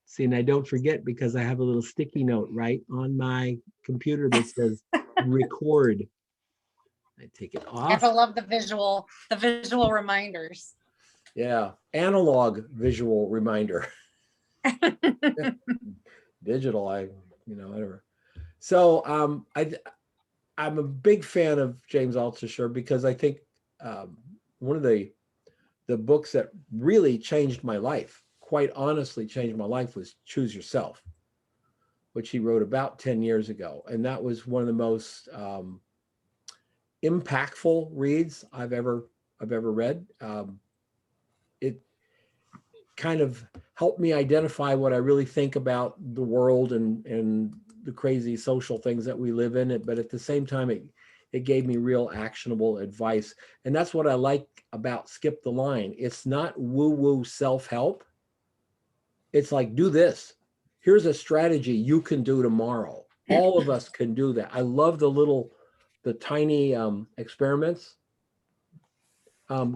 See, and I don't forget because I have a little sticky note right on my computer that says record. I take it I off. love the visual reminders. Yeah, analog visual reminder. Digital, whatever. So I'm a big fan of James Altucher because I think one of the books that really changed my life, quite honestly changed my life, was Choose Yourself, which he wrote about 10 years ago. And that was one of the most impactful reads I've ever read. It kind of helped me identify what I really think about the world and the crazy social things that we live in. But at the same time, it gave me real actionable advice. And that's what I like about Skip the Line. It's not woo-woo self-help. It's like, do this. Here's a strategy you can do tomorrow. All of us can do that. I love the tiny experiments.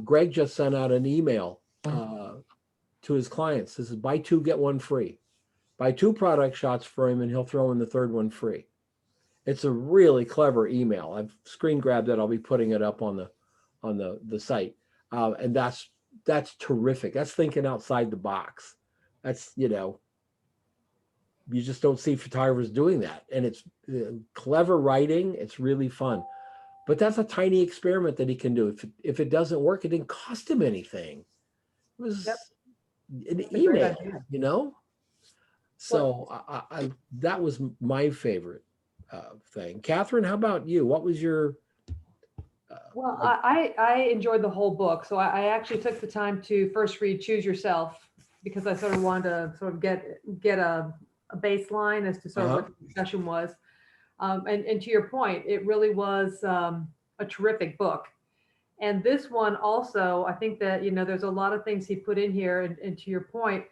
Greg just sent out an email to his clients. This is buy two, get one free. Buy two product shots for him and he'll throw in the third one free. It's a really clever email. I've screen grabbed it. I'll be putting it up on the site. And that's terrific. That's thinking outside the box. That's, you just don't see photographers doing that. And it's clever writing. It's really fun. But that's a tiny experiment that he can do. If it doesn't work, it didn't cost him anything. It was an email, So I that was my favorite thing. Catherine, how about you? What was your Well, I enjoyed the whole book. So I actually took the time to first read Choose Yourself because I sort of wanted to sort of get a baseline as to sort of what the discussion was. And to your point, it really was a terrific book. And this one also, I think that, there's a lot of things he put in here. And to your point,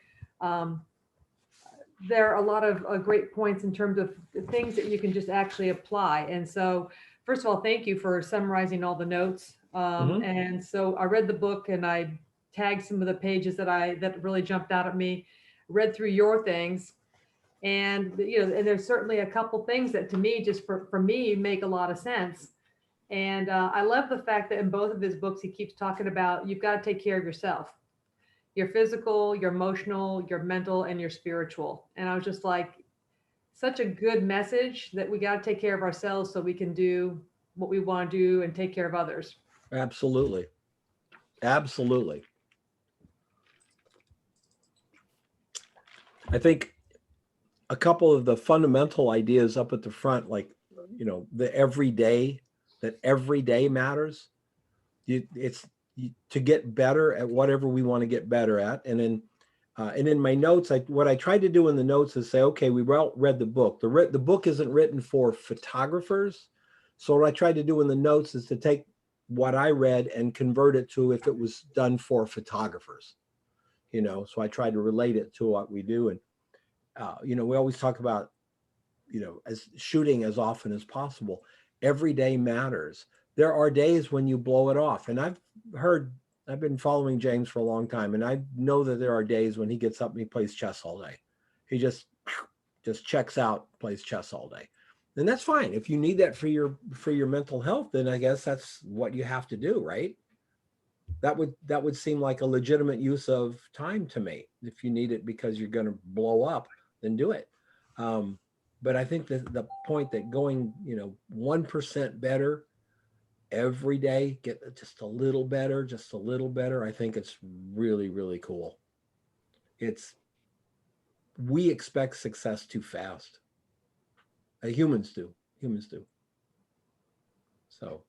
there are a lot of great points in terms of the things that you can just actually apply. And so, first of all, thank you for summarizing all the notes. And so I read the book and I tagged some of the pages that really jumped out at me, read through your things. And, and there's certainly a couple things that to me, just for me, make a lot of sense. And I love the fact that in both of his books, he keeps talking about you've got to take care of yourself, your physical, your emotional, your mental, and your spiritual. And I was just like, such a good message that we got to take care of ourselves so we can do what we want to do and take care of others. Absolutely. Absolutely. I think a couple of the fundamental ideas up at the front, like, the everyday, that every day matters. It's to get better at whatever we want to get better at. And in my notes, what I tried to do in the notes is say, okay, we read the book. The book isn't written for photographers. So what I tried to do in the notes is to take what I read and convert it to if it was done for photographers. So I tried to relate it to what we do. And, we always talk about, as shooting as often as possible. Every day matters. There are days when you blow it off. And I've been following James for a long time. And I know that there are days when he gets up and he plays chess all day. He just checks out, plays chess all day. And that's fine. If you need that for your mental health, then I guess that's what you have to do, right? That would seem like a legitimate use of time to me. If you need it because you're going to blow up, then do it. But I think that the point that going, 1% better every day, get just a little better. I think it's really, really cool. We expect success too fast. Humans do. So,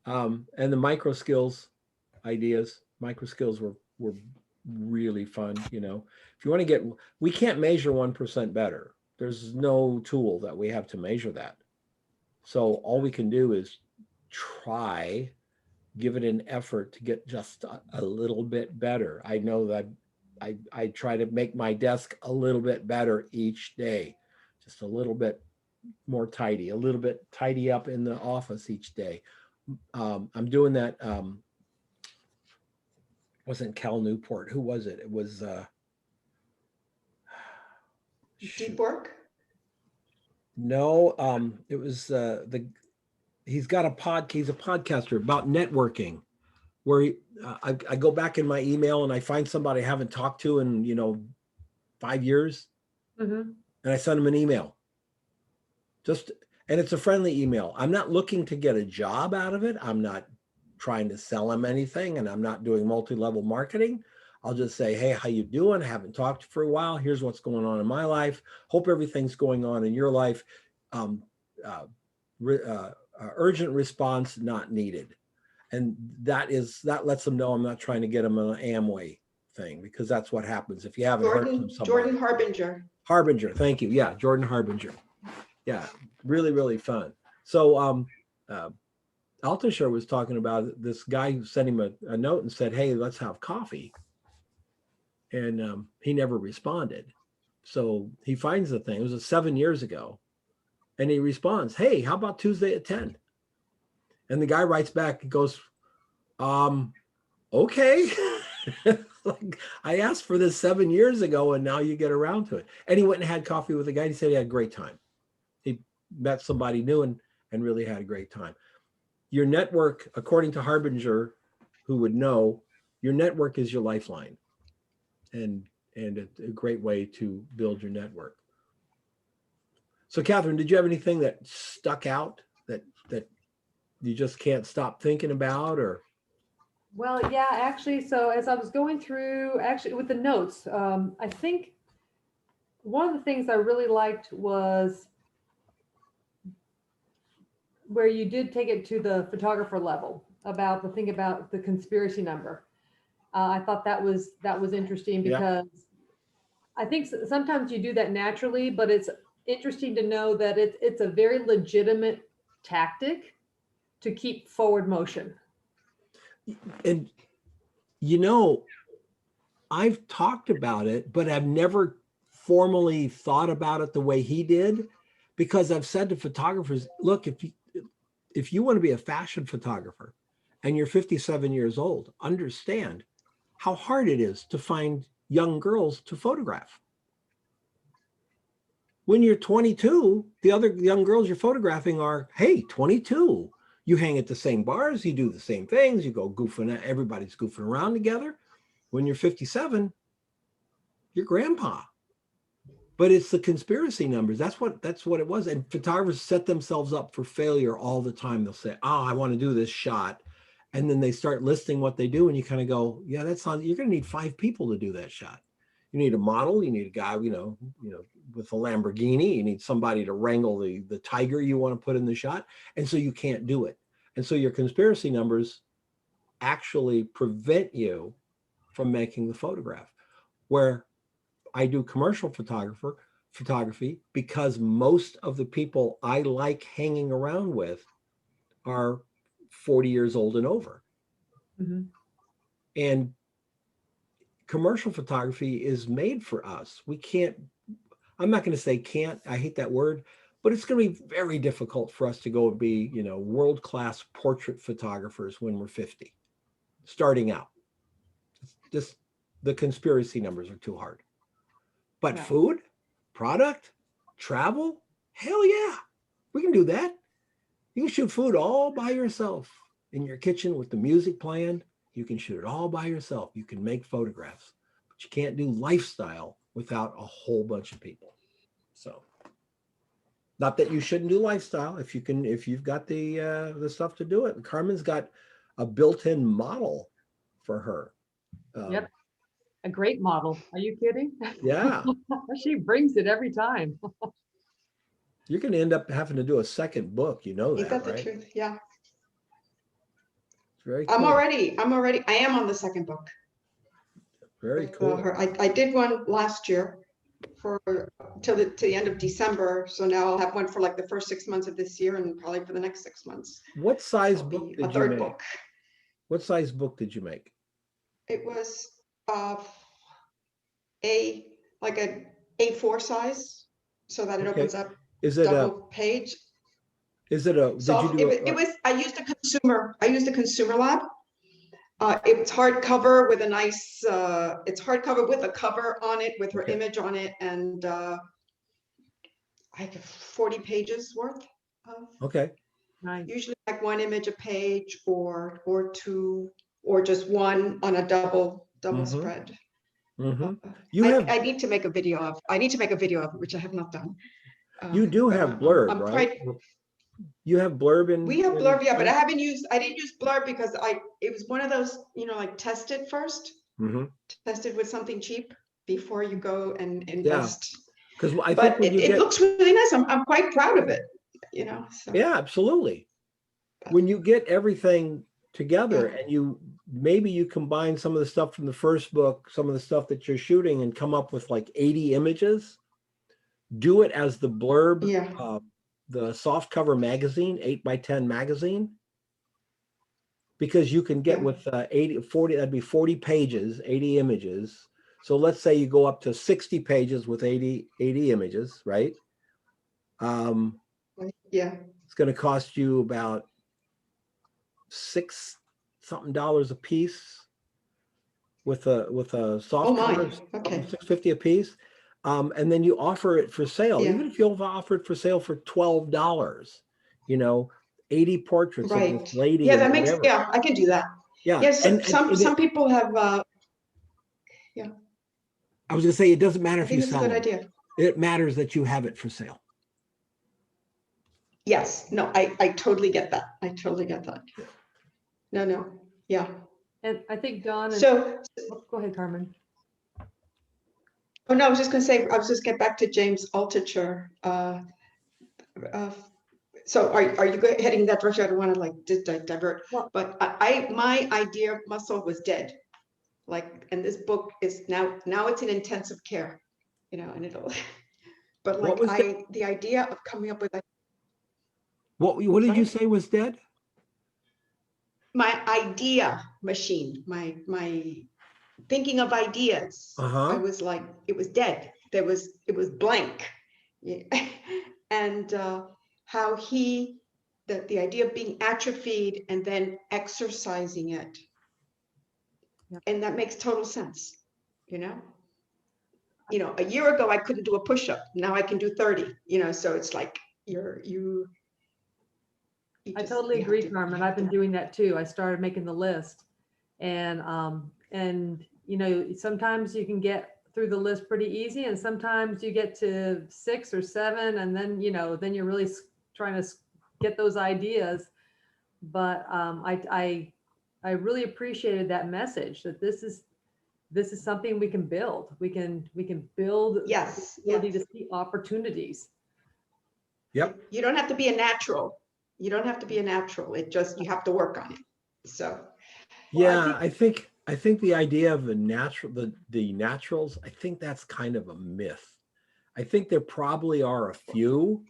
and the micro skills ideas, were really fun. If you want to we can't measure 1% better. There's no tool that we have to measure that. So all we can do is try, give it an effort to get just a little bit better. I know that I try to make my desk a little bit better each day, just a little bit more tidy, a little bit tidy up in the office each day. I'm doing that. Wasn't Cal Newport? Who was it? It was Deep work? No, it was he's got he's a podcaster about networking where I go back in my email and I find somebody I haven't talked to in, 5 years, Mhm. and I send them an email. And it's a friendly email. I'm not looking to get a job out of it. I'm not trying to sell them anything, and I'm not doing multi-level marketing. I'll just say, hey, how you doing? I haven't talked for a while. Here's what's going on in my life. Hope everything's going on in your life. Um, uh, Urgent response not needed. And that lets them know I'm not trying to get them an Amway thing, because that's what happens if you haven't heard from somebody. Jordan Harbinger. Harbinger, thank you. Yeah, Jordan Harbinger. Yeah, really, really fun. So Altucher was talking about this guy who sent him a note and said, hey, let's have coffee. And he never responded. So he finds the thing. It was 7 years ago. And he responds, hey, how about Tuesday at 10? And the guy writes back and goes, okay. Like, I asked for this 7 years ago and now you get around to it. And he went and had coffee with the guy. He said he had a great time. He met somebody new and really had a great time. Your network, according to Harbinger, who would know, your network is your lifeline, and a great way to build your network. So Catherine, did you have anything that stuck out that you just can't stop thinking about? Or Well, yeah, actually, so as I was going through, actually with the notes, I think one of the things I really liked was where you did take it to the photographer level about the thing about the conspiracy number. I thought that was interesting because I think sometimes you do that naturally, but it's interesting to know that it's a very legitimate tactic to keep forward motion. And I've talked about it, but I've never formally thought about it the way he did, because I've said to photographers, look, if you want to be a fashion photographer and you're 57 years old, understand how hard it is to find young girls to photograph. When you're 22, the other young girls you're photographing are, hey, 22. You hang at the same bars, you do the same things, you go goofing, everybody's goofing around together. When you're 57, you're grandpa. But it's the conspiracy numbers. That's what it was. And photographers set themselves up for failure all the time. They'll say, oh, I want to do this shot. And then they start listing what they do. And you kind of go, yeah, you're going to need 5 people to do that shot. You need a model. You need a guy, with a Lamborghini. You need somebody to wrangle the tiger you want to put in the shot. And so you can't do it. And so your conspiracy numbers actually prevent you from making the photograph. Where I do commercial photography, because most of the people I like hanging around with are 40 years old and over. Mm-hmm. And commercial photography is made for us. I'm not going to say can't, I hate that word, but it's going to be very difficult for us to go and be, world-class portrait photographers when we're 50, starting out. It's just the conspiracy numbers are too hard. But Yeah. Food, product, travel, hell yeah, we can do that. You can shoot food all by yourself in your kitchen with the music playing. You can shoot it all by yourself. You can make photographs, but you can't do lifestyle without a whole bunch of people. So, not that you shouldn't do lifestyle if you've got the stuff to do it. And Carmen's got a built-in model for her. Yep. A great model. Are you kidding? Yeah. She brings it every time. You're going to end up having to do a second book. You know Ain't that, that the right? truth? Yeah. It's very cool. I am on the second book. Very with, cool. I did one last year till the end of December. So now I'll have one for like the first 6 months of this year and probably for the next 6 months. What size It'll book be did a you third make? book. What size book did you make? It was like a A4 size, so that it Okay. opens up Is it double page. Is it a? So Did you do it was. I used a consumer lab. It's hardcover with a nice. It's hardcover with a cover on it with her Okay. image on it, and like 40 pages worth of, Okay. Nice. usually like one image a page or two, or just one on a double Mhm. spread. Hmm. You have, I need to make a video of, it, which I have not done. you do But, have blurb, I'm right? quite, You have blurb in. we have in- blurb, yeah, but I didn't use blurb because it was one of those, like test it first, Mhm. test it with something cheap before you go and Yeah, invest. because I think But when you it get, looks really nice. I'm quite proud of it, so. yeah, absolutely. When you get everything together Yeah. and maybe you combine some of the stuff from the first book, some of the stuff that you're shooting, and come up with like 80 images, do it as the blurb, Yeah. the soft cover magazine, 8x10 magazine, because you can get Yeah. with 40, that'd be 40 pages, 80 images. So let's say you go up to 60 pages with 80 images, right? Yeah. It's going to cost you about $6 something a piece with a soft Oh my, cover, okay. $6.50 a piece. And then you offer it for sale. Yeah. Even if you offer it for sale for $12, 80 portraits of this Right. lady Yeah, and that makes, whatever. yeah, I can do that. Yeah. Yes, And some people have, I was going to say, it doesn't matter I if you think it's a sell good them. idea. It matters that you have it for sale. Yes, no, I totally get that. I totally get that. No, yeah. And I think Don and, So, oh, go ahead, Carmen. oh no, I was just gonna say, I was just get back to James Altucher. So are you heading that direction? I don't want to like divert, Well, but my idea of muscle was dead. Like, and this book is now it's in intensive care, and it'll, but What like was dead? the idea of coming up with What did sorry? you say was dead? My idea machine, my thinking of ideas. I Uh-huh. was like, it was dead. It was blank. Yeah. And how the idea of being atrophied and then exercising it. Yep. And that makes total sense, a year ago I couldn't do a push-up. Now I can do 30, so it's like you I just, totally you have agree, to, Carmen. I've been doing that too. I started making the list, and sometimes you can get through the list pretty easy, and sometimes you get to 6 or 7, and then then you're really trying to get those ideas. But I really appreciated that message, that this is something we can build. We can build yes, the ability yes. to see opportunities. Yep. You don't have to be a natural. You don't have to be a natural. It just, you have to work on it. So, Yeah, I think the idea of the naturals, I think that's kind of a myth. I think there probably are a few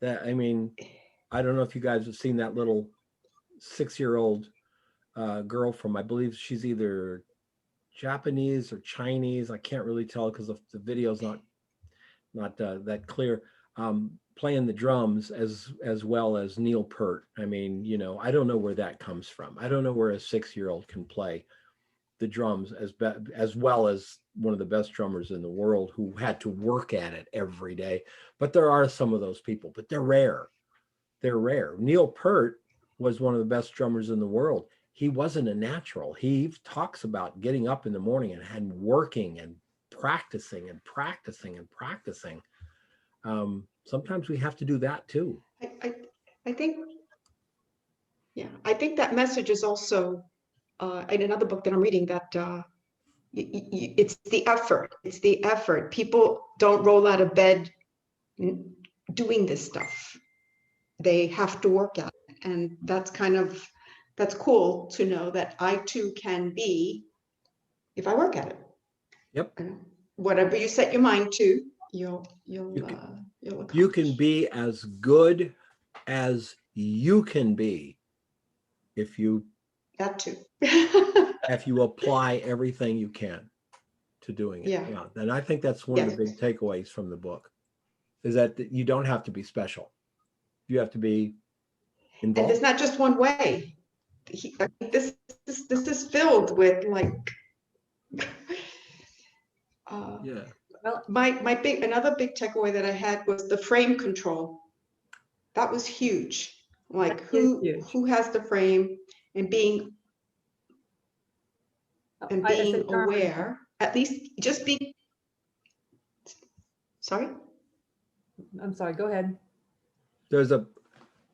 that, I don't know if you guys have seen that little 6-year-old girl from, I believe she's either Japanese or Chinese. I can't really tell because the video's not that clear. Playing the drums as well as Neil Peart. I don't know where that comes from. I don't know where a 6-year-old can play the drums as well as one of the best drummers in the world who had to work at it every day. But there are some of those people, but they're rare. They're rare. Neil Peart was one of the best drummers in the world. He wasn't a natural. He talks about getting up in the morning and working and practicing and practicing and practicing. Sometimes we have to do that too. I think, yeah, I think that message is also in another book that I'm reading, that it's the effort. It's the effort. People don't roll out of bed doing this stuff. They have to work at it. And that's cool to know that I too can be, if I work at it. Yep. Whatever you set your mind to, you'll You can accomplish. be as good as you can be if you That too. apply everything you can to doing it. Yeah. And I think that's one of the Yes. big takeaways from the book, is that you don't have to be special. You have to be And there's involved. not just one way. This is filled with like Yeah. Well, another big takeaway that I had was the frame control. That was huge. Like that is huge. who has the frame, and being I said, Carmen, aware, at least just be, sorry? I'm sorry, go ahead. There's a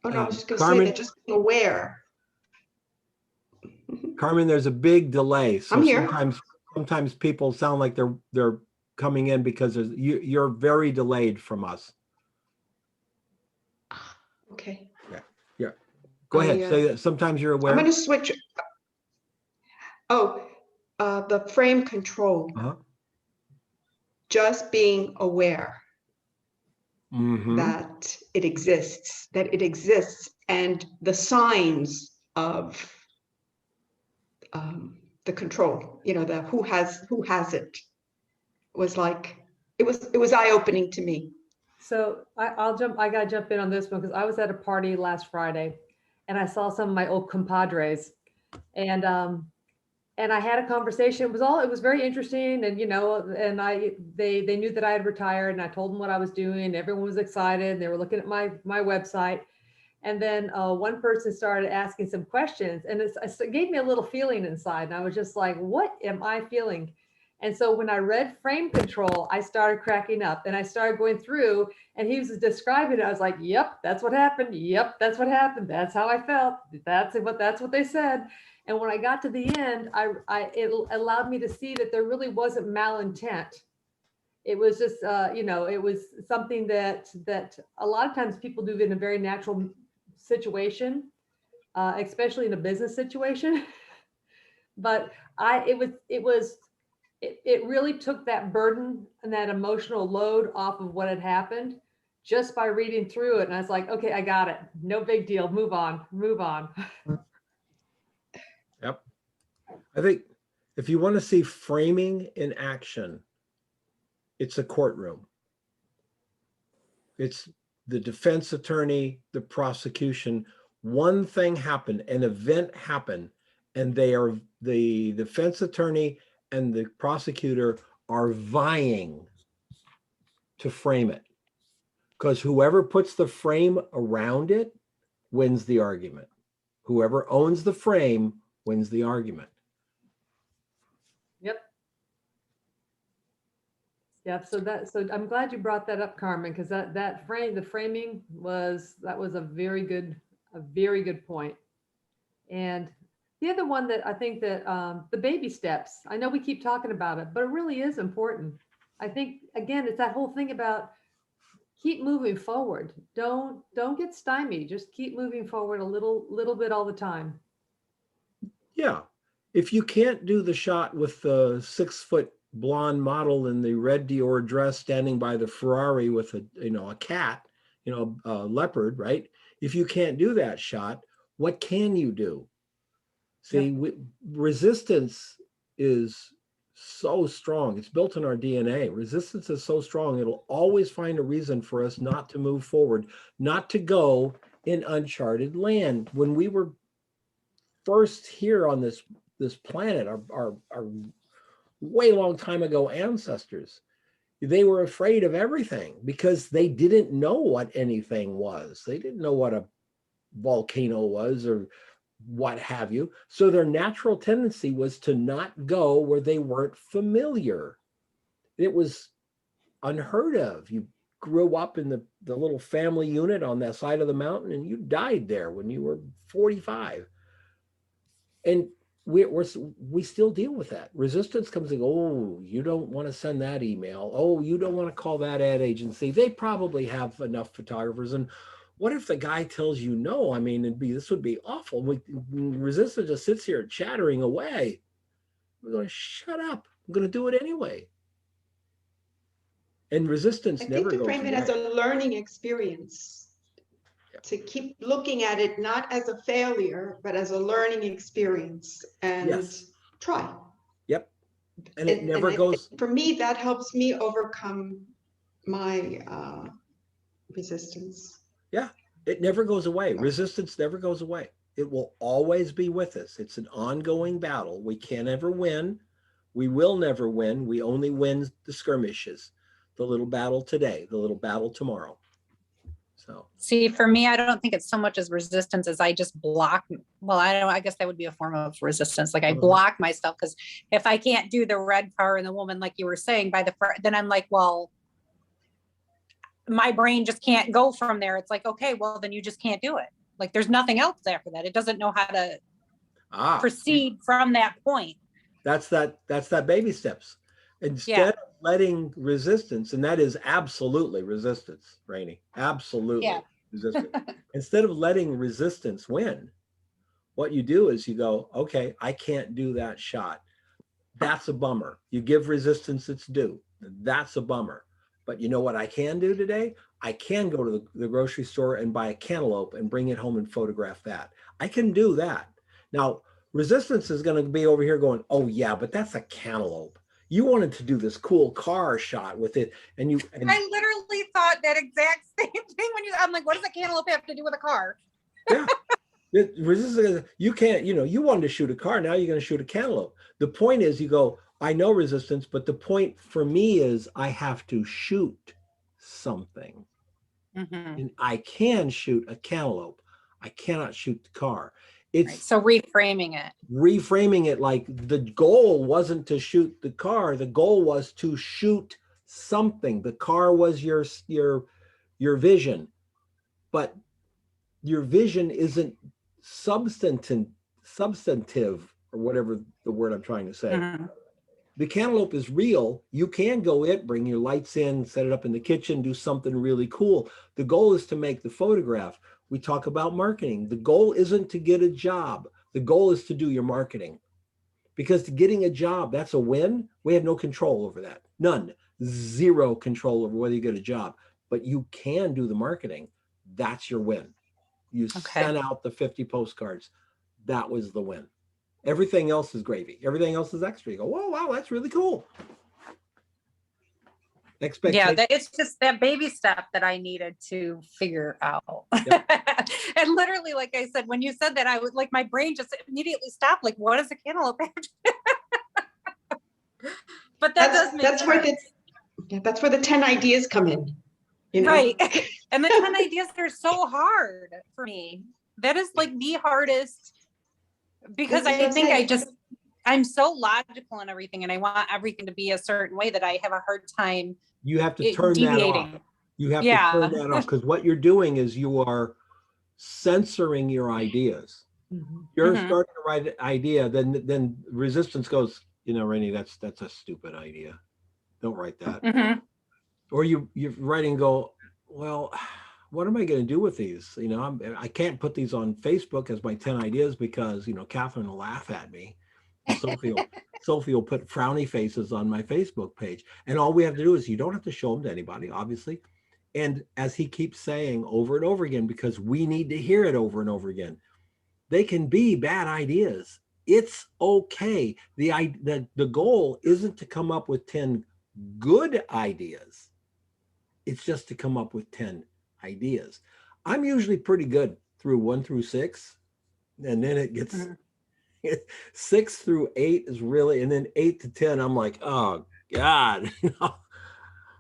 Oh, no, I was just gonna say Carmen, that just being aware. Carmen, there's a big delay. So I'm here. sometimes people sound like they're coming in because you're very delayed from us. Okay. Yeah. Go ahead. Say that. Sometimes you're aware. I'm gonna switch. Oh, the frame control, Uh-huh. just being aware Mm-hmm. that it exists, and the signs of the control, the who has it, was like, it was eye-opening to me. So I gotta jump in on this one because I was at a party last Friday and I saw some of my old compadres and I had a conversation. It was very interesting. And, they knew that I had retired and I told them what I was doing. Everyone was excited. They were looking at my website. And then one person started asking some questions and it gave me a little feeling inside. And I was just like, what am I feeling? And so when I read frame control, I started cracking up and I started going through and he was describing it. I was like, yep, that's what happened. Yep, that's what happened. That's how I felt. That's what they said. And when I got to the end, it allowed me to see that there really wasn't malintent. It was just, it was something that a lot of times people do in a very natural situation, especially in a business situation. But it really took that burden and that emotional load off of what had happened just by reading through it. And I was like, okay, I got it. No big deal. Move on. Yep. I think if you want to see framing in action, it's a courtroom. It's the defense attorney, the prosecution. One thing happened, an event happened, and the defense attorney and the prosecutor are vying to frame it. Because whoever puts the frame around it wins the argument. Whoever owns the frame wins the argument. Yep. Yeah. So I'm glad you brought that up, Carmen, because the framing was a very good point. And the other one that I think that the baby steps, I know we keep talking about it, but it really is important. I think, again, it's that whole thing about keep moving forward. Don't get stymied. Just keep moving forward a little bit all the time. Yeah. If you can't do the shot with the 6-foot blonde model in the red Dior dress standing by the Ferrari with a cat, a leopard, right? If you can't do that shot, what can you do? See, resistance is so strong. It's built in our DNA. Resistance is so strong. It'll always find a reason for us not to move forward, not to go in uncharted land. When we were first here on this planet, our way long time ago ancestors, they were afraid of everything because they didn't know what anything was. They didn't know what a volcano was or what have you. So their natural tendency was to not go where they weren't familiar. It was unheard of. You grew up in the little family unit on that side of the mountain and you died there when you were 45. And we still deal with that. Resistance comes and goes, oh, you don't want to send that email. Oh, you don't want to call that ad agency. They probably have enough photographers. And what if the guy tells you no? I mean, this would be awful. Resistance just sits here chattering away. We're going, shut up. I'm going to do it anyway. And resistance never goes away. I think to frame it as a learning experience. To keep looking at it not as a failure, but as a learning experience, and try. Yep. And it never goes. For me, that helps me overcome my resistance. Yeah, it never goes away. Resistance never goes away. It will always be with us. It's an ongoing battle. We can't ever win. We will never win. We only win the skirmishes. the little battle today, the little battle tomorrow. So, See, for me, I don't think it's so much as resistance as I just block. Well, I guess that would be a form of resistance. Like I block myself because if I can't do the red car and the woman, like you were saying, then I'm like, well, my brain just can't go from there. It's like, okay, well, then you just can't do it. Like there's nothing else after that. It doesn't know how to proceed from that point. that's that baby steps. Instead of letting resistance, and that is absolutely resistance, Rainey, absolutely resistance. Instead of letting resistance win, what you do is you go, okay, I can't do that shot. That's a bummer. You give resistance its due. That's a bummer. But you know what I can do today? I can go to the grocery store and buy a cantaloupe and bring it home and photograph that. I can do that. Now, resistance is going to be over here going, oh yeah, but that's a cantaloupe. You wanted to do this cool car shot with it. And I literally thought that exact same thing I'm like, what does a cantaloupe have to do with a car? Yeah. Resistance, you can't, you wanted to shoot a car. Now you're going to shoot a cantaloupe. The point is you go, I know resistance, but the point for me is I have to shoot something. And I can shoot a cantaloupe. I cannot shoot the car. It's right. So reframing it like the goal wasn't to shoot the car. The goal was to shoot something. The car was your vision, but your vision isn't substantive or whatever the word I'm trying to say. The cantaloupe is real. You can go bring your lights in, set it up in the kitchen, do something really cool. The goal is to make the photograph. We talk about marketing. The goal isn't to get a job. The goal is to do your marketing. Because getting a job, that's a win. We have no control over that. None. Zero control over whether you get a job. But you can do the marketing. That's your win. You sent out the 50 postcards. That was the win. Everything else is gravy. Everything else is extra. You go, whoa, wow, that's really cool. Yeah, it's just that baby step that I needed to figure out. Yep. And literally, like I said, when you said that, I would like my brain just immediately stopped. Like, what is a cantaloupe? But that's where the 10 ideas come in. Right. And the 10 ideas are so hard for me. That is like the hardest because I think I'm so logical and everything, and I want everything to be a certain way that I have a hard time. You have to turn that off. You have to turn that off because what you're doing is you are censoring your ideas. You're starting to write an idea, then resistance goes, Rainey, that's a stupid idea. Don't write that. Or you're writing and go, well, what am I going to do with these? I can't put these on Facebook as my 10 ideas because, Catherine will laugh at me. Sophie will put frowny faces on my Facebook page. And all we have to do is you don't have to show them to anybody, obviously. And as he keeps saying over and over again, because we need to hear it over and over again, they can be bad ideas. It's okay. The goal isn't to come up with 10 good ideas. It's just to come up with 10 ideas. I'm usually pretty good through 1 through 6. And then it gets 6 through 8 is really, and then 8 to 10, I'm like, oh God.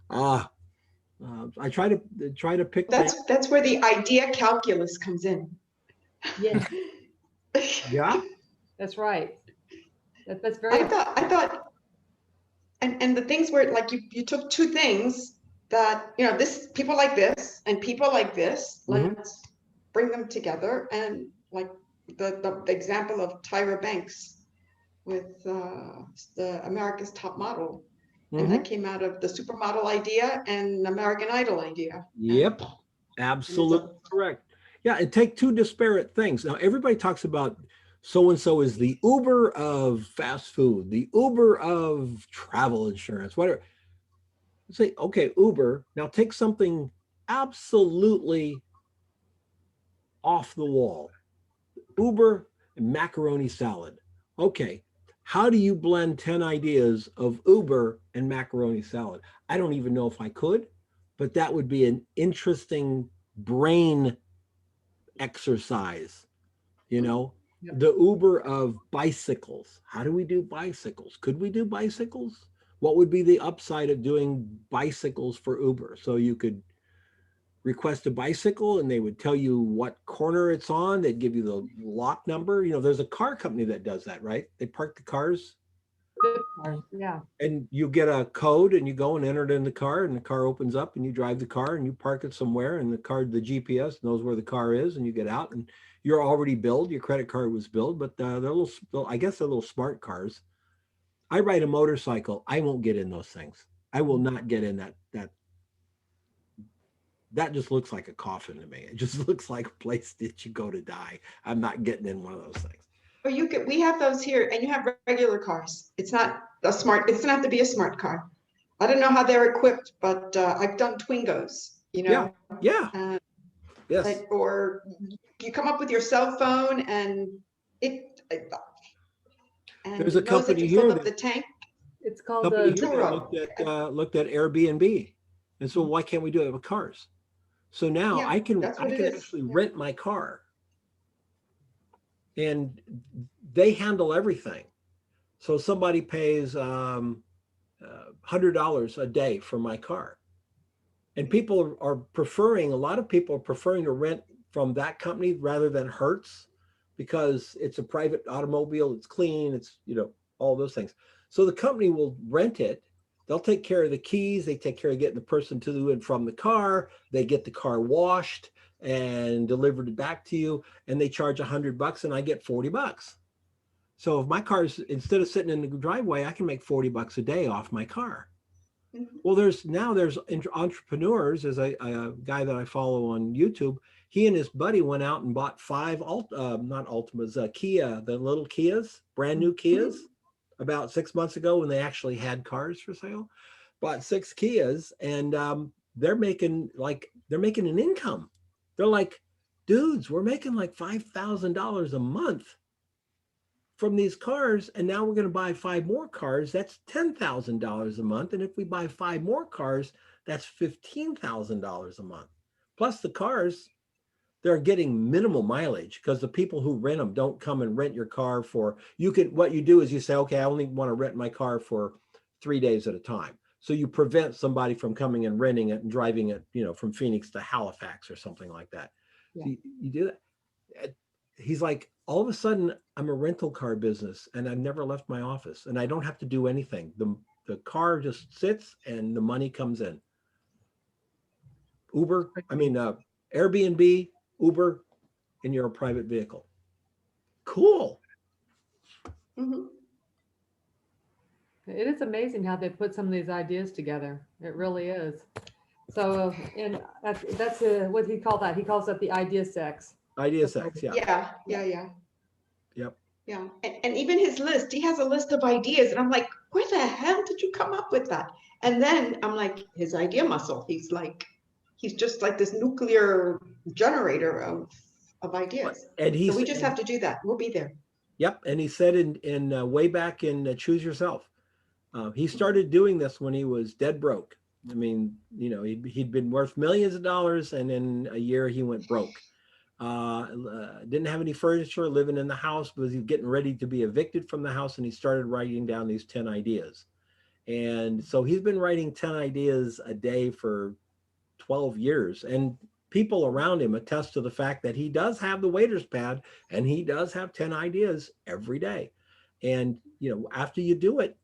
I try to pick. That's where the idea calculus comes in. Yeah. Yeah. That's right. That's very. I thought, and the things were like you took two things that this people like this and people like this. Let's bring them together, and like the example of Tyra Banks with the America's Top Model, and that came out of the supermodel idea and American Idol idea. Yep, absolutely correct. Yeah, and take two disparate things. Now everybody talks about so-and-so is the Uber of fast food, the Uber of travel insurance, whatever. Say, okay, Uber, now take something absolutely off the wall. Uber and macaroni salad. Okay, how do you blend 10 ideas of Uber and macaroni salad? I don't even know if I could, but that would be an interesting brain exercise, The Uber of bicycles. How do we do bicycles? Could we do bicycles? What would be the upside of doing bicycles for Uber? So you could request a bicycle and they would tell you what corner it's on. They'd give you the lock number. You know, there's a car company that does that, right? They park the cars Yeah. and you get a code and you go and enter it in the car and the car opens up and you drive the car and you park it somewhere and the GPS knows where the car is and you get out and you're already billed. Your credit card was billed, but they're little, I guess they're little smart cars. I ride a motorcycle. I won't get in those things. I will not get in that just looks like a coffin to me. It just looks like a place that you go to die. I'm not getting in one of those things. Or we have those here, and you have regular cars. It's not a smart, it doesn't have to be a smart car. I don't know how they're equipped, but I've done Twingos, you know? Yeah. Yes. Or you come up with your cell phone and There's a company here that the tank. It's called company the here that looked at Airbnb. And so why can't we do it with cars? So now Yeah, I can that's what it is. actually Yeah. rent my car and they handle everything. So somebody pays $100 a day for my car. And people are preferring, a lot of people are preferring to rent from that company rather than Hertz because it's a private automobile, it's clean, it's, you know, all those things. So the company will rent it. They'll take care of the keys. They take care of getting the person to and from the car. They get the car washed and delivered back to you. And they charge $100 and I get $40. So if my car's, instead of sitting in the driveway, I can make $40 a day off my car. Mhm. Well, there's entrepreneurs. As a guy that I follow on YouTube, he and his buddy went out and bought 5 not Altimas, Kia, the little Kias, brand new Kias, about 6 months ago when they actually had cars for sale. Bought 6 Kias, and they're making an income. They're like, dudes, we're making like $5,000 a month from these cars, and now we're going to buy 5 more cars. That's $10,000 a month, and if we buy 5 more cars, that's $15,000 a month. Plus the cars, they're getting minimal mileage because the people who rent them don't come and rent your car for, what you do is you say, okay, I only want to rent my car for 3 days at a time. So you prevent somebody from coming and renting it and driving it, you know, from Phoenix to Halifax or something like that. Yeah. So you do that. He's like, all of a sudden I'm a rental car business and I've never left my office and I don't have to do anything. The car just sits and the money comes in. Airbnb, Uber in your private vehicle. Cool. Mhm. It is amazing how they put some of these ideas together. It really is. So, and that's what he called that. He calls that the idea sex. Idea sex, yeah. Yeah. Yep. Yeah. And even his list, he has a list of ideas. And I'm like, where the hell did you come up with that? And then I'm like, his idea muscle. He's just like this nuclear generator of ideas. And so we just have to do that. We'll be there. Yep. And he said in way back in Choose Yourself, he started doing this when he was dead broke. I mean, you know, he'd been worth millions of dollars and in a year he went broke. Didn't have any furniture, living in the house, but he was getting ready to be evicted from the house, and he started writing down these 10 ideas. And so he's been writing 10 ideas a day for 12 years. And people around him attest to the fact that he does have the waiter's pad and he does have 10 ideas every day. And, you know, after you do it,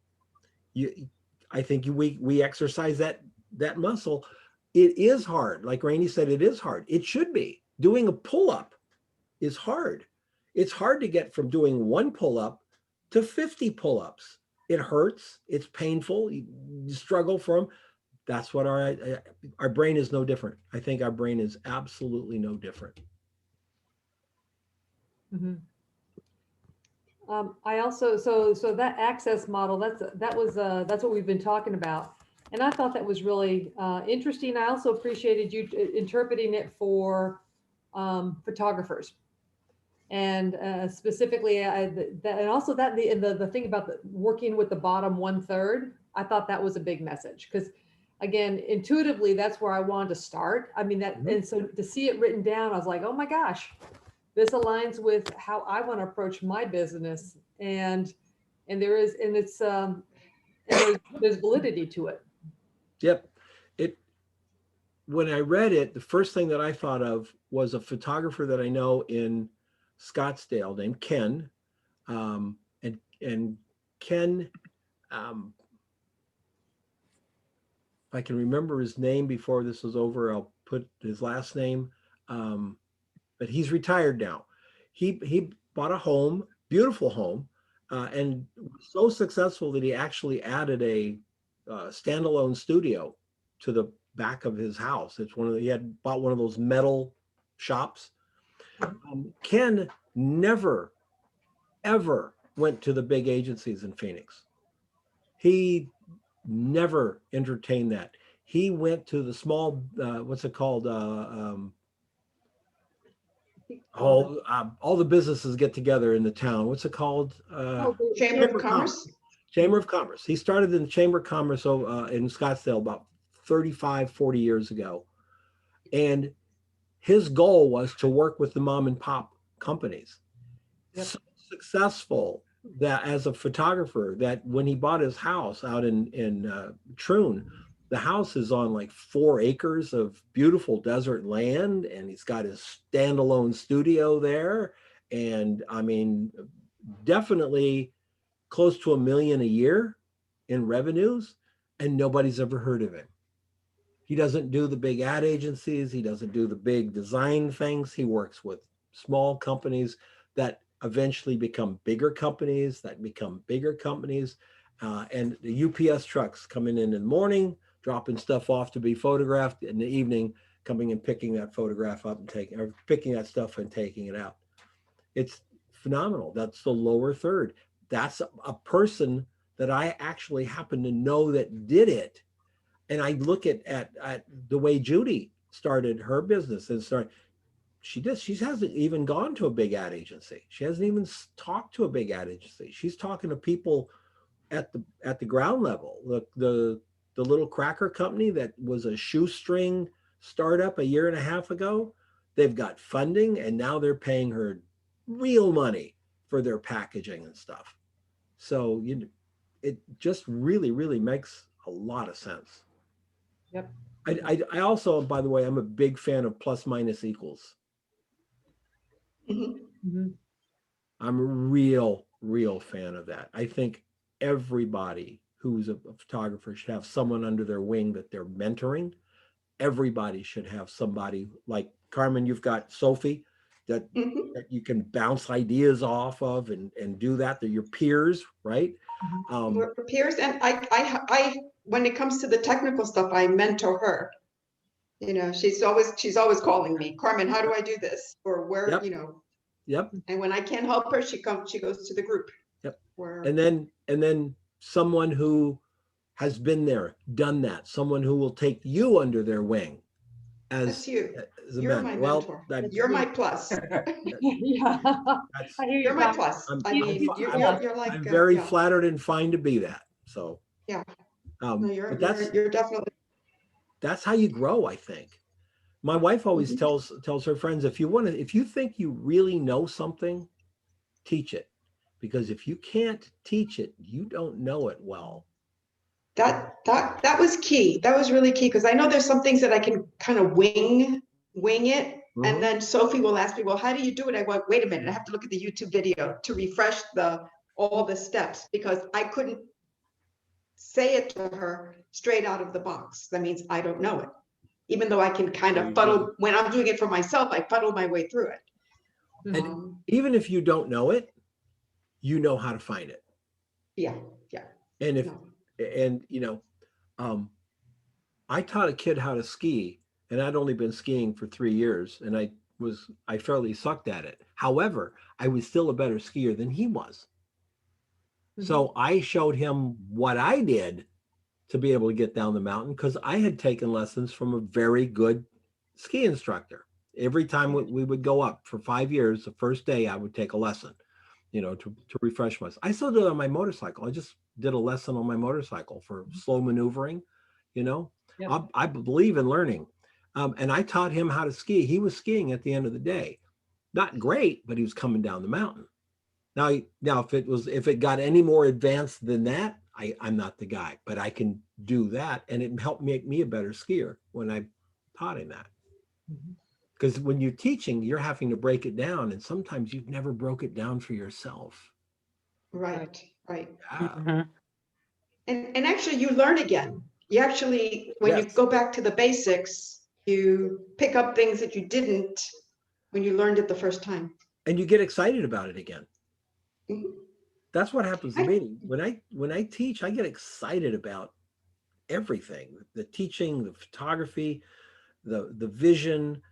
I think we exercise that muscle. It is hard. Like Rainey said, it is hard. It should be. Doing a pull-up is hard. It's hard to get from doing 1 pull-up to 50 pull-ups. It hurts. It's painful. You struggle for them. That's what our brain is no different. I think our brain is absolutely no different. Mm-hmm. I also, so that access model, that's what we've been talking about. And I thought that was really interesting. I also appreciated you interpreting it for photographers. And specifically, and also that the thing about working with the bottom 1/3, I thought that was a big message because, again, intuitively, that's where I wanted to start. I mean, and so to see it written down, I was like, oh my gosh, this aligns with how I want to approach my business. And it's And there's validity to it. Yep. When I read it, the first thing that I thought of was a photographer that I know in Scottsdale named Ken. And Ken, if I can remember his name before this is over, I'll put his last name. But he's retired now. He bought a home, beautiful home, and was so successful that he actually added a standalone studio to the back of his house. It's he had bought one of those metal shops. Ken never, ever went to the big agencies in Phoenix. He never entertained that. He went to the small, what's it called? All the businesses get together in the town. What's it called? Chamber of Commerce. Chamber of Commerce. He started in the Chamber of Commerce in Scottsdale about 35, 40 years ago. And his goal was to work with the mom and pop companies. Yep. So successful that as a photographer, that when he bought his house out in Troon, the house is on like 4 acres of beautiful desert land, and he's got his standalone studio there. And I mean, definitely close to $1 million a year in revenues, and nobody's ever heard of him. He doesn't do the big ad agencies. He doesn't do the big design things. He works with small companies that eventually become bigger companies, and the UPS trucks coming in the morning, dropping stuff off to be photographed, in the evening coming and picking that photograph up and picking that stuff and taking it out. It's phenomenal. That's the lower third. That's a person that I actually happen to know that did it. And I look at the way Judy started her business and she hasn't even gone to a big ad agency. She hasn't even talked to a big ad agency. She's talking to people at the ground level. The little cracker company that was a shoestring startup a year and a half ago, they've got funding, and now they're paying her real money for their packaging and stuff. So it just really, really makes a lot of sense. Yep. I also, by the way, I'm a big fan of plus minus equals. Mhm. I'm a real fan of that. I think everybody who's a photographer should have someone under their wing that they're mentoring. Everybody should have somebody like Carmen. You've got Sophie that you can bounce ideas off of and do that. They're your peers, right? We're peers, and I when it comes to the technical stuff, I mentor her. You know, she's always calling me, Carmen, how do I do this? Or where, Yep. you know. Yep. And when I can't help her, she goes to the group. Yep. Where, And then someone who has been there, done that, someone who will take you under their wing that's you. as a You're mentor. my Well, mentor. You're my plus. Yeah. I hear you. You're my Bob. plus. I'm, I mean, you're like I'm very yeah. flattered and fine to be that. So Yeah. No, But you're definitely. that's how you grow, I think. My wife always tells her friends, if you think you really know something, teach it. Because if you can't teach it, you don't know it well. That was key. That was really key, because I know there's some things that I can kind of wing it. And then Sophie will ask me, well, how do you do it? I went, wait a minute, I have to look at the YouTube video to refresh all the steps, because I couldn't say it to her straight out of the box. That means I don't know it. Even though I can kind of fuddle, when I'm doing it for myself, I fuddle my way through it. And even if you don't know it, you know how to find it. Yeah. And I taught a kid how to ski, and I'd only been skiing for 3 years, and I fairly sucked at it. However, I was still a better skier than he was. So I showed him what I did to be able to get down the mountain, because I had taken lessons from a very good ski instructor. Every time we would go up for 5 years, the first day I would take a lesson, to refresh myself. I still do it on my motorcycle. I just did a lesson on my motorcycle for slow maneuvering, Yep. I believe in learning. And I taught him how to ski. He was skiing at the end of the day. Not great, but he was coming down the mountain. Now if it got any more advanced than that, I'm not the guy, but I can do that. And it helped make me a better skier when I taught him that. Mhm. Because when you're teaching, you're having to break it down. And sometimes you've never broke it down for yourself. Right, right. Yeah. Mhm. And actually you learn again. You actually, when you Yes. go back to the basics, you pick up things that you didn't when you learned it the first time. And you get excited about it again. Mhm. That's what happens to I- me. When I teach, I get excited about everything, the teaching, the photography, the vision,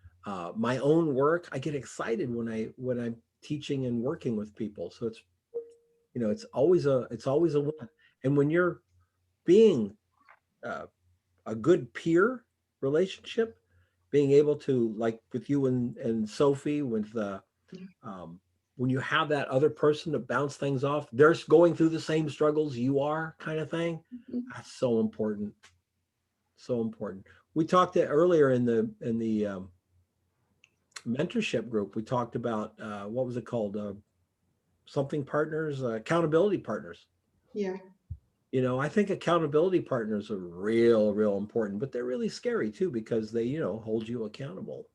my own work. I get excited when I'm teaching and working with people. So it's, it's always a win. And when you're being uh, a good peer relationship, being able to, like with you and Sophie, with um, when you have that other person to bounce things off, they're going through the same struggles you are, kind of thing. That's so important. So important. We talked earlier in the mentorship group. We talked about what was it called? Something partners, accountability partners. Yeah. I think accountability partners are real important, but they're really scary too because they, hold you accountable.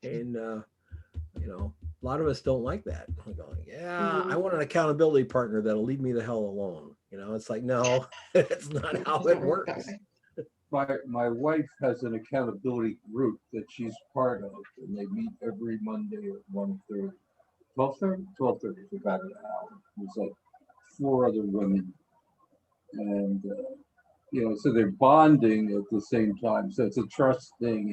And a lot of us don't like that. We're going, yeah, I Mhm. want an accountability partner that'll leave me the hell alone. It's like, no, it's not how Does it not work that works. way. My wife has an accountability group that she's part of, and they meet every Monday at 1:30. 12:30? 12:30 for about an hour. There's like four other women. And, so they're bonding at the same time. So it's a trust thing.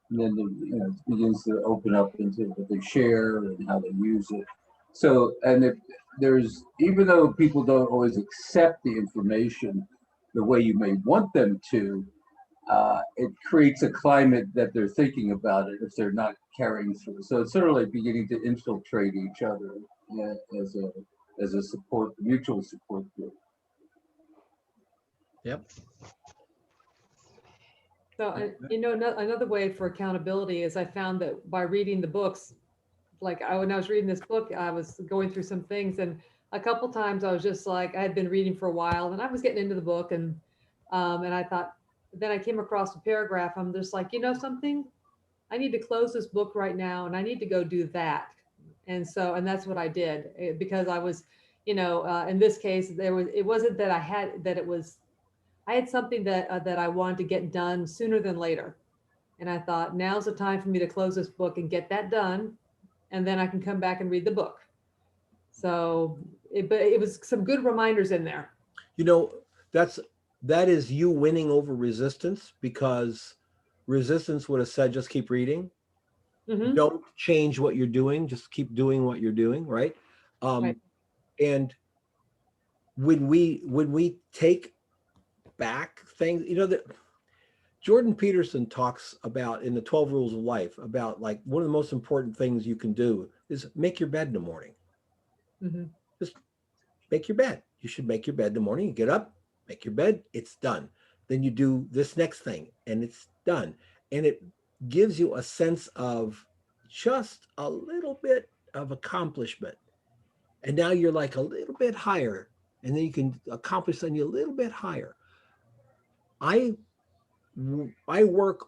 And then, it begins to open up into what they share and how they use it. So, and if there's, even though people don't always accept the information the way you may want them to, it creates a climate that they're thinking about it if they're not carrying through. So it's sort of like beginning to infiltrate each other as a support, mutual support group. Yep. So, another way for accountability is I found that by reading the books, like when I was reading this book, I was going through some things, and a couple times I was just like, I had been reading for a while, and I was getting into the book, and I thought, then I came across a paragraph. I'm just like, something, I need to close this book right now, and I need to go do that. And that's what I did because I was, in this case, it wasn't that I had that it was. I had something that I wanted to get done sooner than later. And I thought, now's the time for me to close this book and get that done. And then I can come back and read the book. So, but it was some good reminders in there. You know, that is you winning over resistance, because resistance would have said, just keep reading. Mm-hmm. Don't change what you're doing. Just keep doing what you're doing. Right. Right. And when we take back things, that Jordan Peterson talks about in the 12 rules of life, about like one of the most important things you can do is make your bed in the morning. Mm-hmm. Just make your bed. You should make your bed in the morning. You get up, make your bed, it's done. Then you do this next thing and it's done. And it gives you a sense of just a little bit of accomplishment. And now you're like a little bit higher. And then you can accomplish something a little bit higher. I work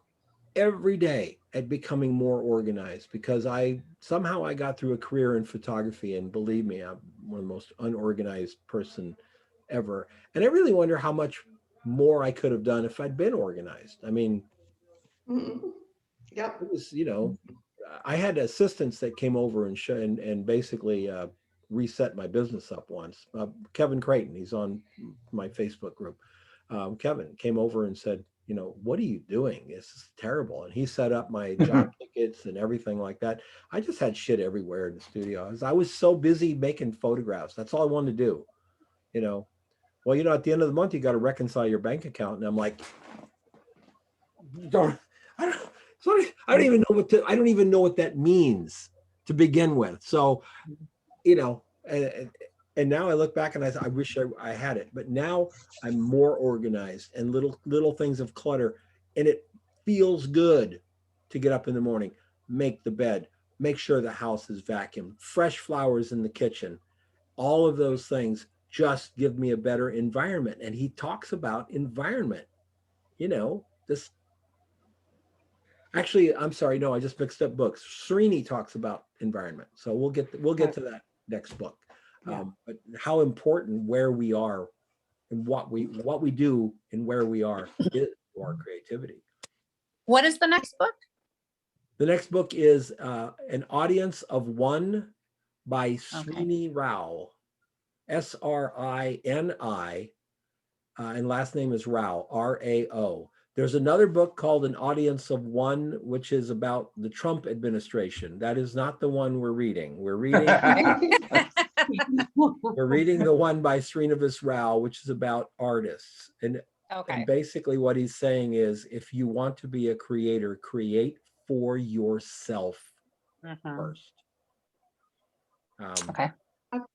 every day at becoming more organized, because I got through a career in photography, and believe me, I'm one of the most unorganized person ever. And I really wonder how much more I could have done if I'd been organized. I mean, Mhm. Yep. it was, I had assistants that came over and basically reset my business up once. Kevin Creighton, he's on my Facebook group. Kevin came over and said, what are you doing? This is terrible. And he set up my job tickets and everything like that. I just had shit everywhere in the studio. I was so busy making photographs. That's all I wanted to do. Well, at the end of the month, you got to reconcile your bank account. And I'm like, don't, I don't, sorry, I don't even know what that means to begin with. So, and now I look back and I wish I had it, but now I'm more organized, and little things of clutter, and it feels good to get up in the morning, make the bed, make sure the house is vacuumed, fresh flowers in the kitchen. All of those things just give me a better environment. And he talks about environment, this. Actually, I'm sorry. No, I just mixed up books. Srini talks about environment. So we'll get Right. to that next book. Yeah. But how important where we are and what we do and where we are is to our creativity. What is the next book? The next book is An Audience of One by Srini Rao, Srini, and last name is Rao, Rao. There's another book called An Audience of One, which is about the Trump administration. That is not the one we're reading. We're reading the one by Srinivas Rao, which is about artists. And basically what he's saying is, if you want to be a creator, create for yourself first.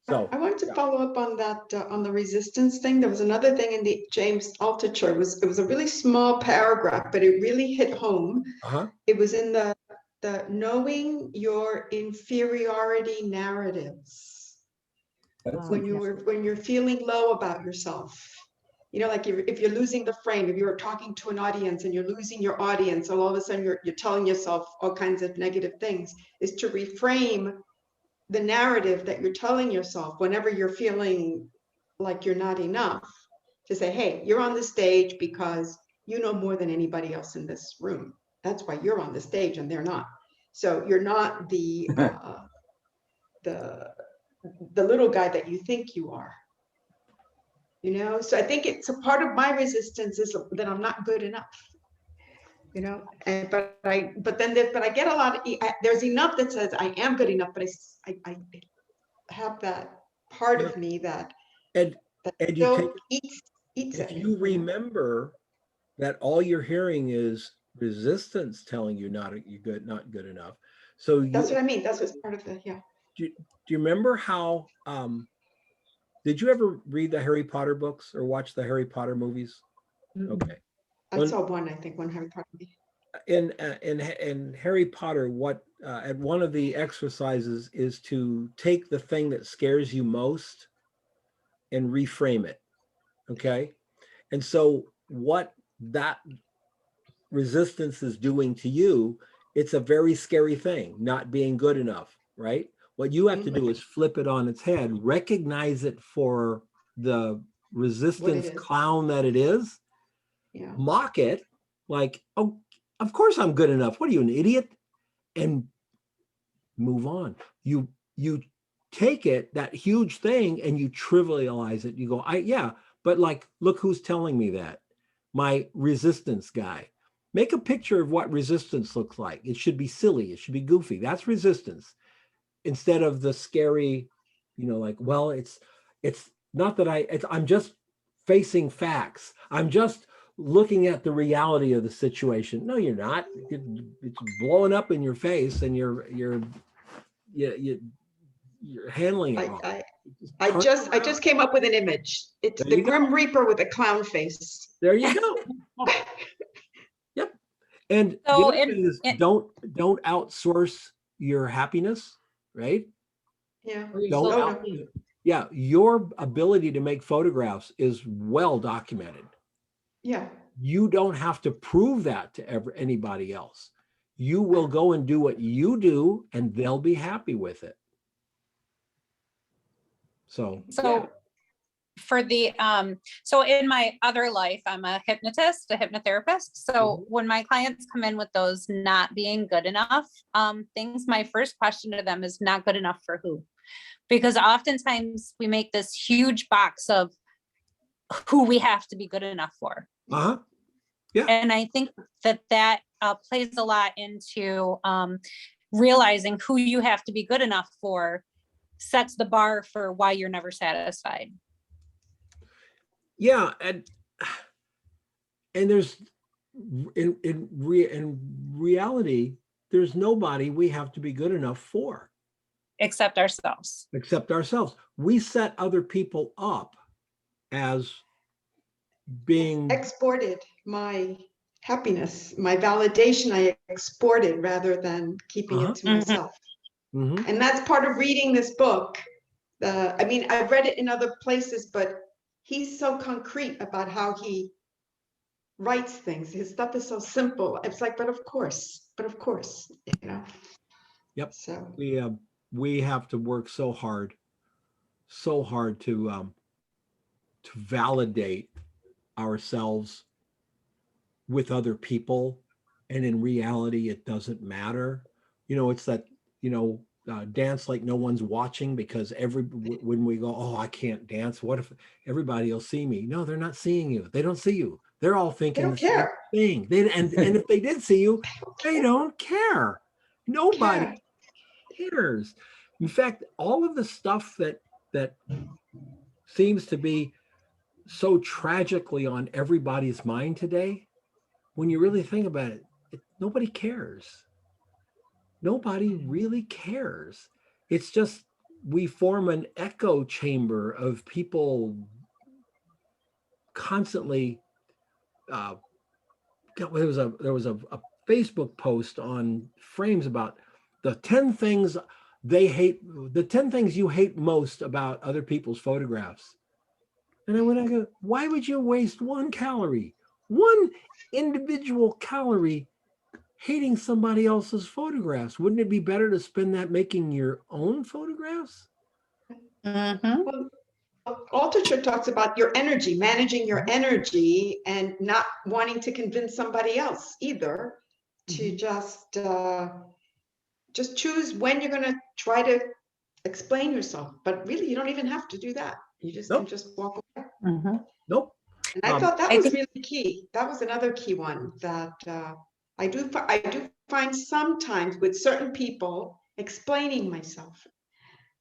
So I wanted to follow up on that, on the resistance thing. There was another thing in the James Altucher. It was a really small paragraph, but it really hit home. It was in the knowing your inferiority narratives. When you're feeling low about yourself, like if you're losing the frame, if you're talking to an audience and you're losing your audience, and all of a sudden you're telling yourself all kinds of negative things, is to reframe the narrative that you're telling yourself whenever you're feeling like you're not enough, to say, hey, you're on the stage because you know more than anybody else in this room. That's why you're on the stage and they're not. So you're not the little guy that you think you are. So I think it's a part of my resistance is that I'm not good enough. But I get a lot of, there's enough that says I am good enough, but I have that part of me that still eats at me. You remember that all you're hearing is resistance telling you not good enough. So that's what I mean. That's what's part of the, yeah. Do you remember how, did you ever read the Harry Potter books or watch the Harry Potter movies? Okay. I saw one Harry Potter movie. In Harry Potter, what at one of the exercises is to take the thing that scares you most and reframe it. Okay. And so what that resistance is doing to you, it's a very scary thing, not being good enough, right? What you have to do is flip it on its head, recognize it for the resistance clown that it is, mock it like, oh, of course I'm good enough. What are you, an idiot? And move on. You take it, that huge thing, and you trivialize it. You go, but like, look who's telling me that. My resistance guy. Make a picture of what resistance looks like. It should be silly. It should be goofy. That's resistance. Instead of the scary, like, well, it's not that I'm just facing facts. I'm just looking at the reality of the situation. No, you're not. It's blowing up in your face, and you're handling it wrong. I just came up with an image. It's the Grim Reaper with a clown face. There you go. Yep. And the other thing is, don't outsource your happiness, right? Yeah. Your ability to make photographs is well documented. Yeah. You don't have to prove that to anybody else. You will go and do what you do, and they'll be happy with it. So for the so in my other life, I'm a hypnotherapist. So when my clients come in with those not being good enough things, my first question to them is, not good enough for who? Because oftentimes we make this huge box of who we have to be good enough for. Yeah. And I think that plays a lot into realizing who you have to be good enough for sets the bar for why you're never satisfied. Yeah, and there's in reality, there's nobody we have to be good enough for. Except ourselves. We set other people up as being exported. My happiness, my validation, I exported rather than keeping it to myself. And that's part of reading this book, I mean, I've read it in other places, but he's so concrete about how he writes things. His stuff is so simple. It's like, but of course, you know. Yep. So We have to work so hard to validate ourselves with other people, and in reality it doesn't matter. It's that, dance like no one's watching, because when we go, oh, I can't dance, what if everybody will see me? No, they're not seeing you. They don't see you. They're all they thinking don't the same care. thing. And if they did see you, they don't care. Nobody Care. cares. In fact, all of the stuff that seems to be so tragically on everybody's mind today, when you really think about it, nobody cares. Nobody really cares. It's just we form an echo chamber of people constantly. There was a Facebook post on Frames about the 10 things they hate, the 10 things you hate most about other people's photographs. And I go, why would you waste one individual calorie hating somebody else's photographs? Wouldn't it be better to spend that making your own photographs? Mhm. Well, Altucher talks about your energy, managing your energy, and not wanting to convince somebody else either, to just choose when you're going to try to explain yourself. But really, you don't even have to do that. You just can Nope. just walk away. Mhm. Nope. And I thought that I was think really key. That was another key one that I do find sometimes with certain people explaining myself.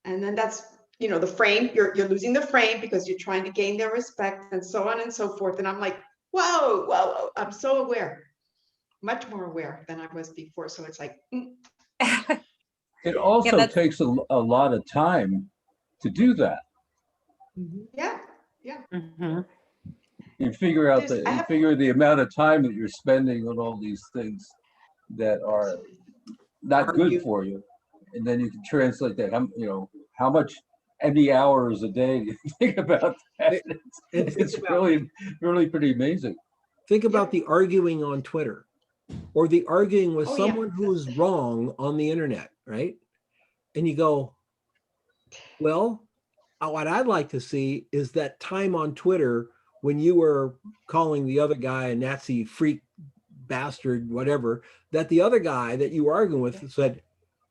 And then that's, the frame, you're losing the frame because you're trying to gain their respect and so on and so forth. And I'm like, whoa, I'm so aware, much more aware than I was before. So it's like, It yeah, also that's takes a lot of time to do that. yeah. mhm. You figure out I have, the amount of time that you're spending on all these things that are not good Argue. for you, and then you can translate that. How much any hours a day do you think about that? And It's really, really pretty amazing. think about the arguing on Twitter, or the arguing with oh yeah, someone who's wrong on the internet, right? And you go, well, what I'd like to see is that time on Twitter when you were calling the other guy a Nazi freak bastard, whatever, that the other guy that you were arguing with said,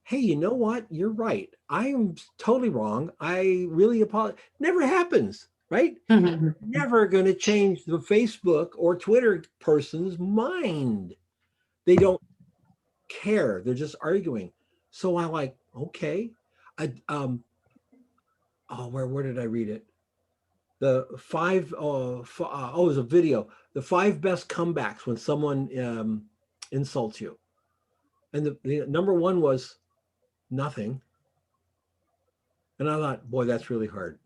hey, you know what? You're right. I am totally wrong. I really apologize. Never happens, right? Mhm. Never going to change the Facebook or Twitter person's mind. They don't care. They're just arguing. So I like, okay. Where did I read it? The it was a video. The 5 best comebacks when someone insults you. And the number one was nothing. And I thought, boy, that's really hard.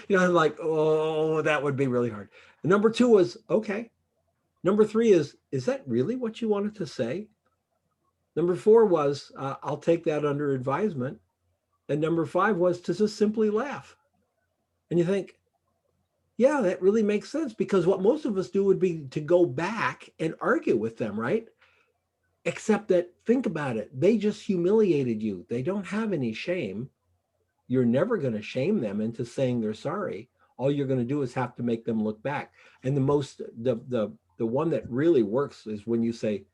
I'm like, oh, that would be really hard. And number 2 was, okay. Number 3 is that really what you wanted to say? Number 4 was, I'll take that under advisement. And number 5 was to just simply laugh. And you think, yeah, that really makes sense, because what most of us do would be to go back and argue with them, right? Except that, think about it, they just humiliated you. They don't have any shame. You're never going to shame them into saying they're sorry. All you're going to do is have to make them look back. And the one that really works is when you say,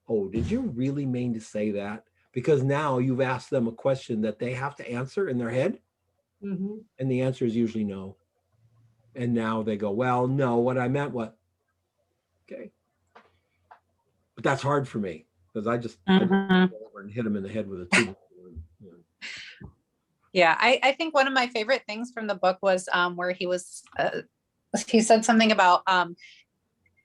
oh, did you really mean to say that? Because now you've asked them a question that they have to answer in their head. Mhm. And the answer is usually no. And now they go, well, no, what I meant, what? Okay. But that's hard for me, because I just go Mhm. over and hit them in the head with a tube. Yeah, I think one of my favorite things from the book was where he said something about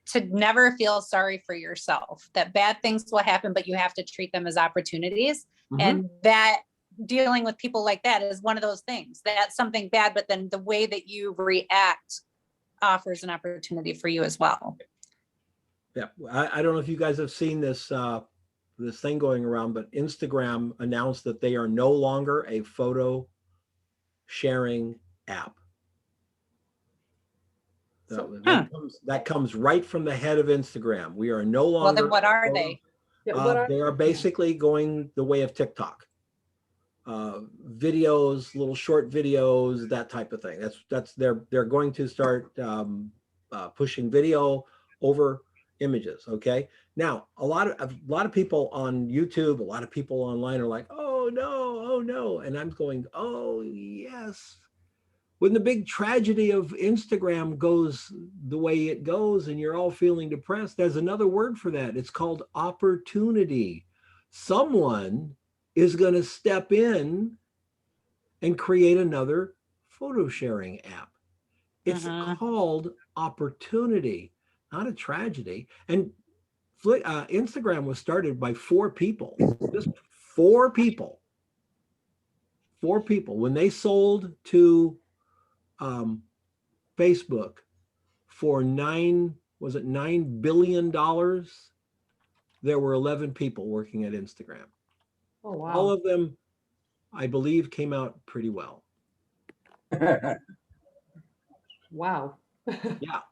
to never feel sorry for yourself, that bad things will happen, but you have to treat them as opportunities. Mhm. And that dealing with people like that is one of those things. That's something bad, but then the way that you react offers an opportunity for you as well. Yeah, I don't know if you guys have seen this thing going around, but Instagram announced that they are no longer a photo sharing app. So- That comes right from the head of Instagram. We are no Well, longer. then what are they? Yeah, what are- They are basically going the way of TikTok. Videos, little short videos, that type of thing. They're going to start pushing video over images. Okay. Now, a lot of people on YouTube, a lot of people online are like, oh no, and I'm going, oh yes. When the big tragedy of Instagram goes the way it goes and you're all feeling depressed, there's another word for that. It's called opportunity. Someone is going to step in and create another photo sharing app. It's called opportunity, not a tragedy. And Instagram was started by 4 people, just 4 people. 4 people. When they sold to Facebook for $9 billion? There were 11 people working at Instagram. Oh, All wow. of them, I believe, came out pretty well. Wow. Yeah.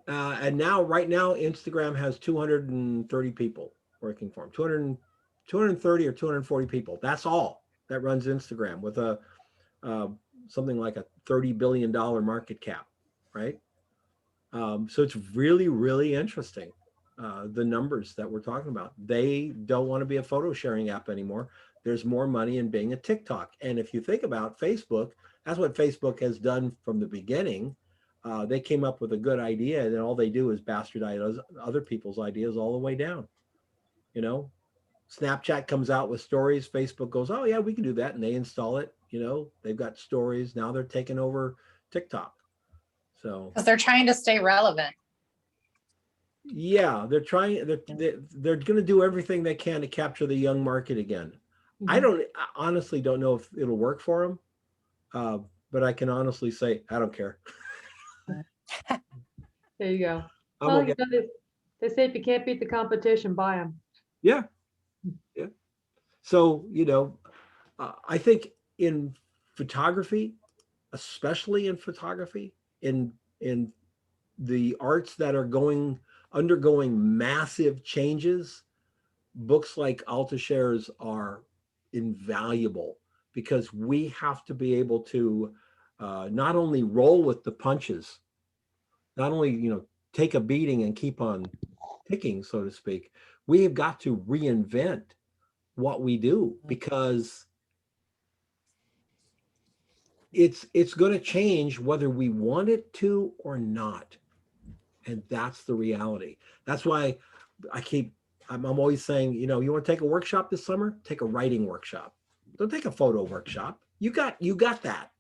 And right now, Instagram has 230 people working for them. 230 or 240 people. That's all that runs Instagram with a something like a $30 billion market cap, right? So it's really, really interesting, the numbers that we're talking about. They don't want to be a photo sharing app anymore. There's more money in being a TikTok. And if you think about Facebook, that's what Facebook has done from the beginning. They came up with a good idea, and all they do is bastardize other people's ideas all the way down. You know, Snapchat comes out with stories. Facebook goes, oh yeah, we can do that. And they install it. You know, they've got stories. Now they're taking over TikTok. So Because they're trying to stay relevant. yeah, they're trying. They're going to do everything they can to capture the young market again. I honestly don't know if it'll work for them, but I can honestly say I don't care. There you go. I'm Well, okay. you know, they say if you can't beat the competition, buy them. Yeah, yeah. So I think in photography, especially in photography, in the arts that are undergoing massive changes, books like Altucher's are invaluable because we have to be able to not only roll with the punches, not only take a beating and keep on ticking, so to speak. We have got to reinvent what we do because it's going to change whether we want it to or not. And that's the reality. That's why I'm always saying, you want to take a workshop this summer? Take a writing workshop. Don't take a photo workshop. You got that.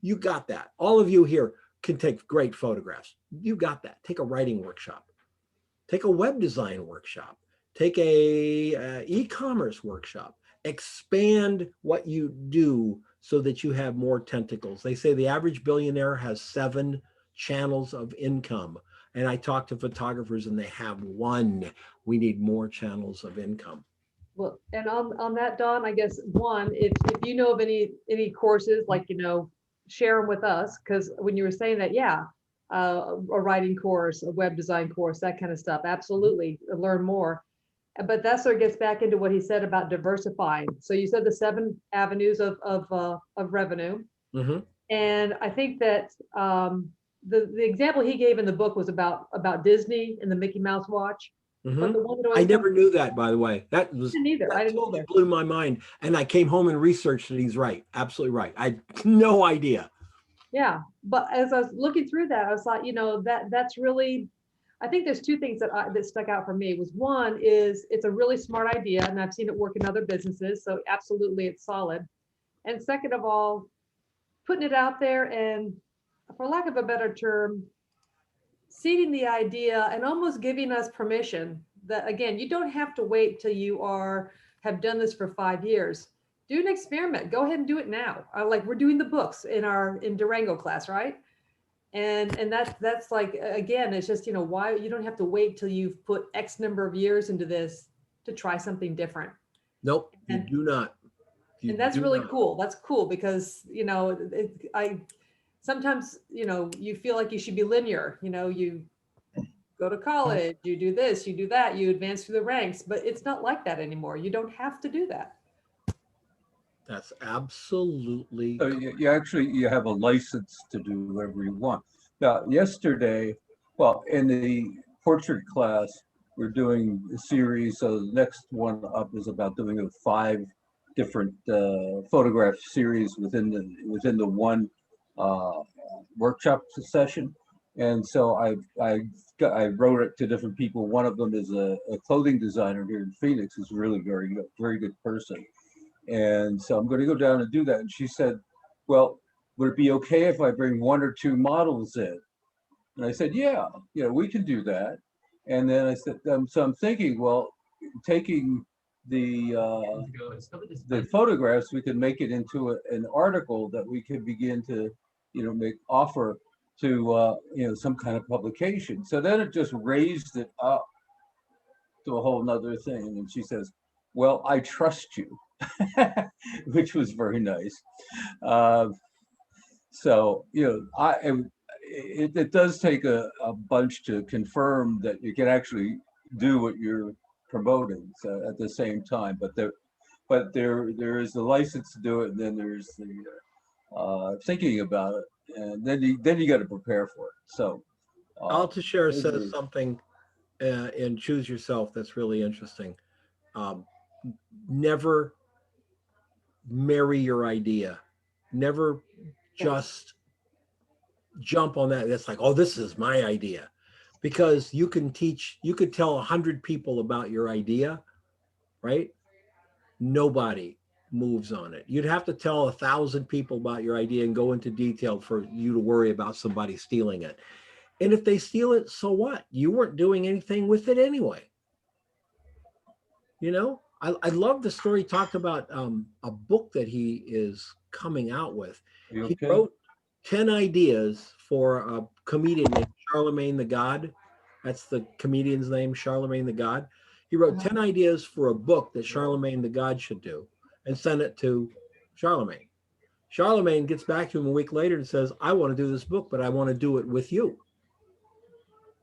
You got that. All of you here can take great photographs. You got that. Take a writing workshop. Take a web design workshop. Take a e-commerce workshop. Expand what you do so that you have more tentacles. They say the average billionaire has 7 channels of income. And I talk to photographers and they have 1. We need more channels of income. Well, and on that, Don, I guess one, if you know of any courses, like, share them with us, because when you were saying that, yeah, a writing course, a web design course, that kind of stuff, absolutely, learn more. But that sort of gets back into what he said about diversifying. So you said the 7 avenues of revenue, and I think that the example he gave in the book was about Disney and the Mickey Mouse watch. But the one that I never knew that, by the way. That totally blew my mind. And I came home and researched it. He's right. Absolutely right. I had no idea. Yeah. But as I was looking through that, I was like, that's really, I think there's 2 things that stuck out for me. Was one is it's a really smart idea, and I've seen it work in other businesses. So absolutely it's solid. And second of all, putting it out there and, for lack of a better term, seeding the idea and almost giving us permission that, again, you don't have to wait till you have done this for 5 years. Do an experiment. Go ahead and do it now. Like we're doing the books in Durango class, right? And that's like, again, it's just, why you don't have to wait till you've put X number of years into this to try something different. Nope, you do not. You And that's do really not. cool. That's cool because, I sometimes, you feel like you should be linear, you go to college, you do this, you do that, you advance through the ranks, but it's not like that anymore. You don't have to do that. That's absolutely So you actually, you have a license to do whatever you want. Now, yesterday, well, in the portrait class, we're doing a series. So the next one up is about doing a 5 different photograph series within the one uh, workshop session. And so I wrote it to different people. One of them is a clothing designer here in Phoenix, who's really very good person. And so I'm going to go down and do that. And she said, well, would it be okay if I bring 1 or 2 models in? And I said, yeah, we can do that. And then I said, so I'm thinking, well, taking the photographs, we can make it into an article that we can begin to, make offer to, some kind of publication. So then it just raised it up to a whole nother thing. And she says, well, I trust you, which was very nice. So, it does take a bunch to confirm that you can actually do what you're promoting, so at the same time, but there is the license to do it, and then there's the thinking about it, and then you got to prepare for it. So Altucher those says are- something in Choose Yourself that's really interesting. Um, Never marry your idea. Never just jump on that. That's like, oh, this is my idea. Because you could tell 100 people about your idea, right? Nobody moves on it. You'd have to tell 1,000 people about your idea and go into detail for you to worry about somebody stealing it. And if they steal it, so what? You weren't doing anything with it anyway. I love the story. He talked about a book that he is coming out with. you He okay? wrote 10 ideas for a comedian named Charlemagne the God. That's the comedian's name, Charlemagne the God. He wrote 10 ideas for a book that Charlemagne the God should do and sent it to Charlemagne. Charlemagne gets back to him a week later and says, I want to do this book, but I want to do it with you.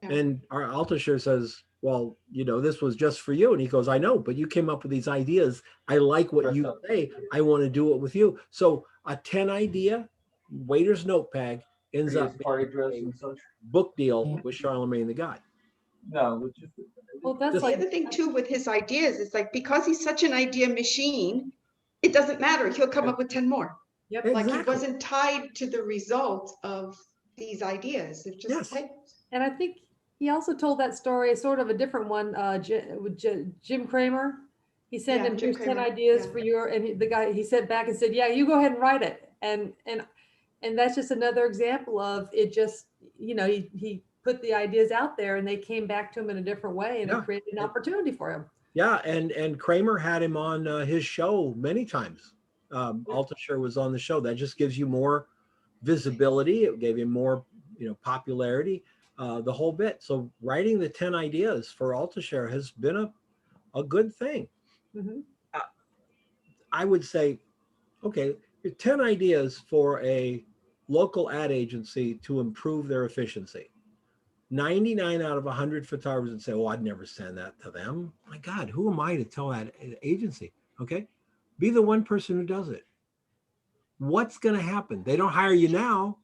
Yeah. And our Altucher says, well, this was just for you. And he goes, I know, but you came up with these ideas. I like what you say. I want to do it with you. So a 10 idea waiter's notepad ends up party being dress a and such? book deal with Charlemagne the God. No, it's just Well, that's Just The like, other thing too with his ideas is like, because he's such an idea machine, it doesn't matter. He'll come up with 10 more. yep. Like he Exactly. wasn't tied to the result of these ideas. It's just, Yes. hey, And I think he also told that story, sort of a different one, with Jim Cramer. He sent Yeah, him, Jim here's 10 Cramer, ideas yeah. for your, and the guy, he sent back and said, yeah, you go ahead and write it. And that's just another example of it. Just, he put the ideas out there and they came back to him in a different way, and Yeah. it created an opportunity for him. Yeah. And Kramer had him on his show many times. Altucher was on the show. That just gives you more visibility. It gave him more, popularity, the whole bit. So writing the 10 ideas for Altucher has been a good thing. Mhm. I would say, okay, 10 ideas for a local ad agency to improve their efficiency. 99 out of 100 photographers would say, oh, I'd never send that to them. My God, who am I to tell that agency? Okay. Be the one person who does it. What's going to happen? They don't hire you now.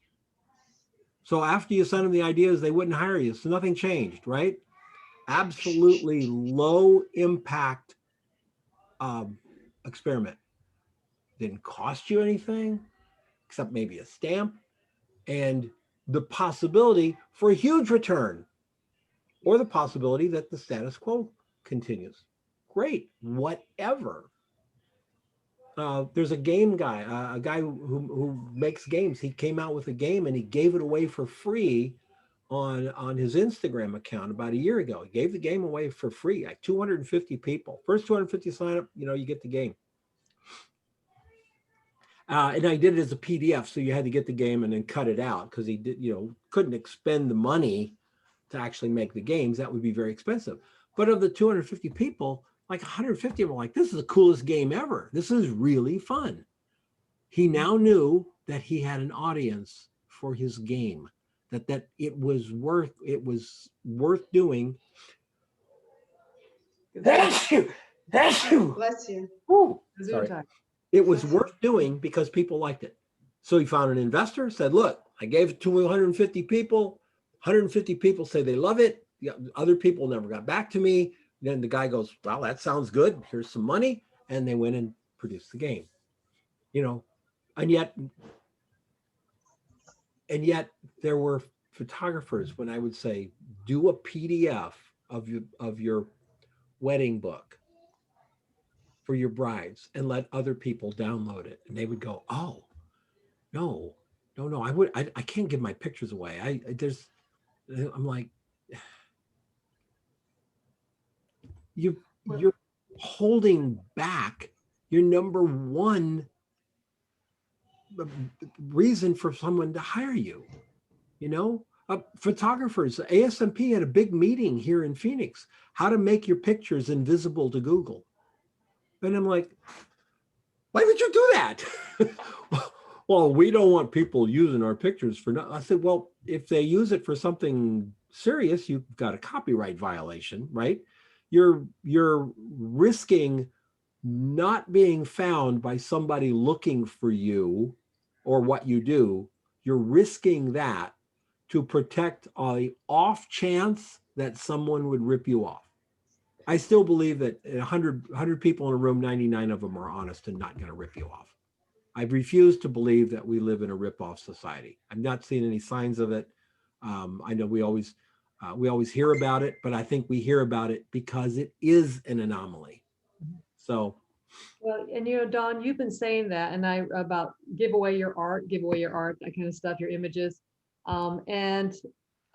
So after you send them the ideas, they wouldn't hire you. So nothing changed, right? Absolutely low impact experiment. Didn't cost you anything except maybe a stamp and the possibility for a huge return, or the possibility that the status quo continues. Great, whatever. There's a game guy, a guy who makes games. He came out with a game and he gave it away for free on his Instagram account about a year ago. He gave the game away for free, like 250 people. First 250 sign up, you get the game. And I did it as a PDF, so you had to get the game and then cut it out because he did, couldn't expend the money to actually make the games. That would be very expensive. But of the 250 people, like 150 of them were like, this is the coolest game ever. This is really fun. He now knew that he had an audience for his game, that it was worth doing. Bless you. Ooh, Zoom sorry. time. It was worth doing because people liked it. So he found an investor, said, look, I gave it to 150 people. 150 people say they love it. The other people never got back to me. Then the guy goes, well, that sounds good. Here's some money. And they went and produced the game. You know, and yet there were photographers when I would say, do a PDF of your wedding book for your brides and let other people download it. And they would go, oh, no, I can't give my pictures away. I'm like, you're holding back your number one reason for someone to hire you. You know, photographers, ASMP had a big meeting here in Phoenix, how to make your pictures invisible to Google. And I'm like, why would you do that? Well, we don't want people using our pictures for nothing. I said, well, if they use it for something serious, you've got a copyright violation, right? You're risking not being found by somebody looking for you or what you do. You're risking that to protect the off chance that someone would rip you off. I still believe that 100 people in a room, 99 of them are honest and not going to rip you off. I refuse to believe that we live in a rip-off society. I'm not seeing any signs of it. I know we always hear about it, but I think we hear about it because it is an anomaly. So. Well, and you know, Don, you've been saying that, and about give away your art, that kind of stuff, your images. And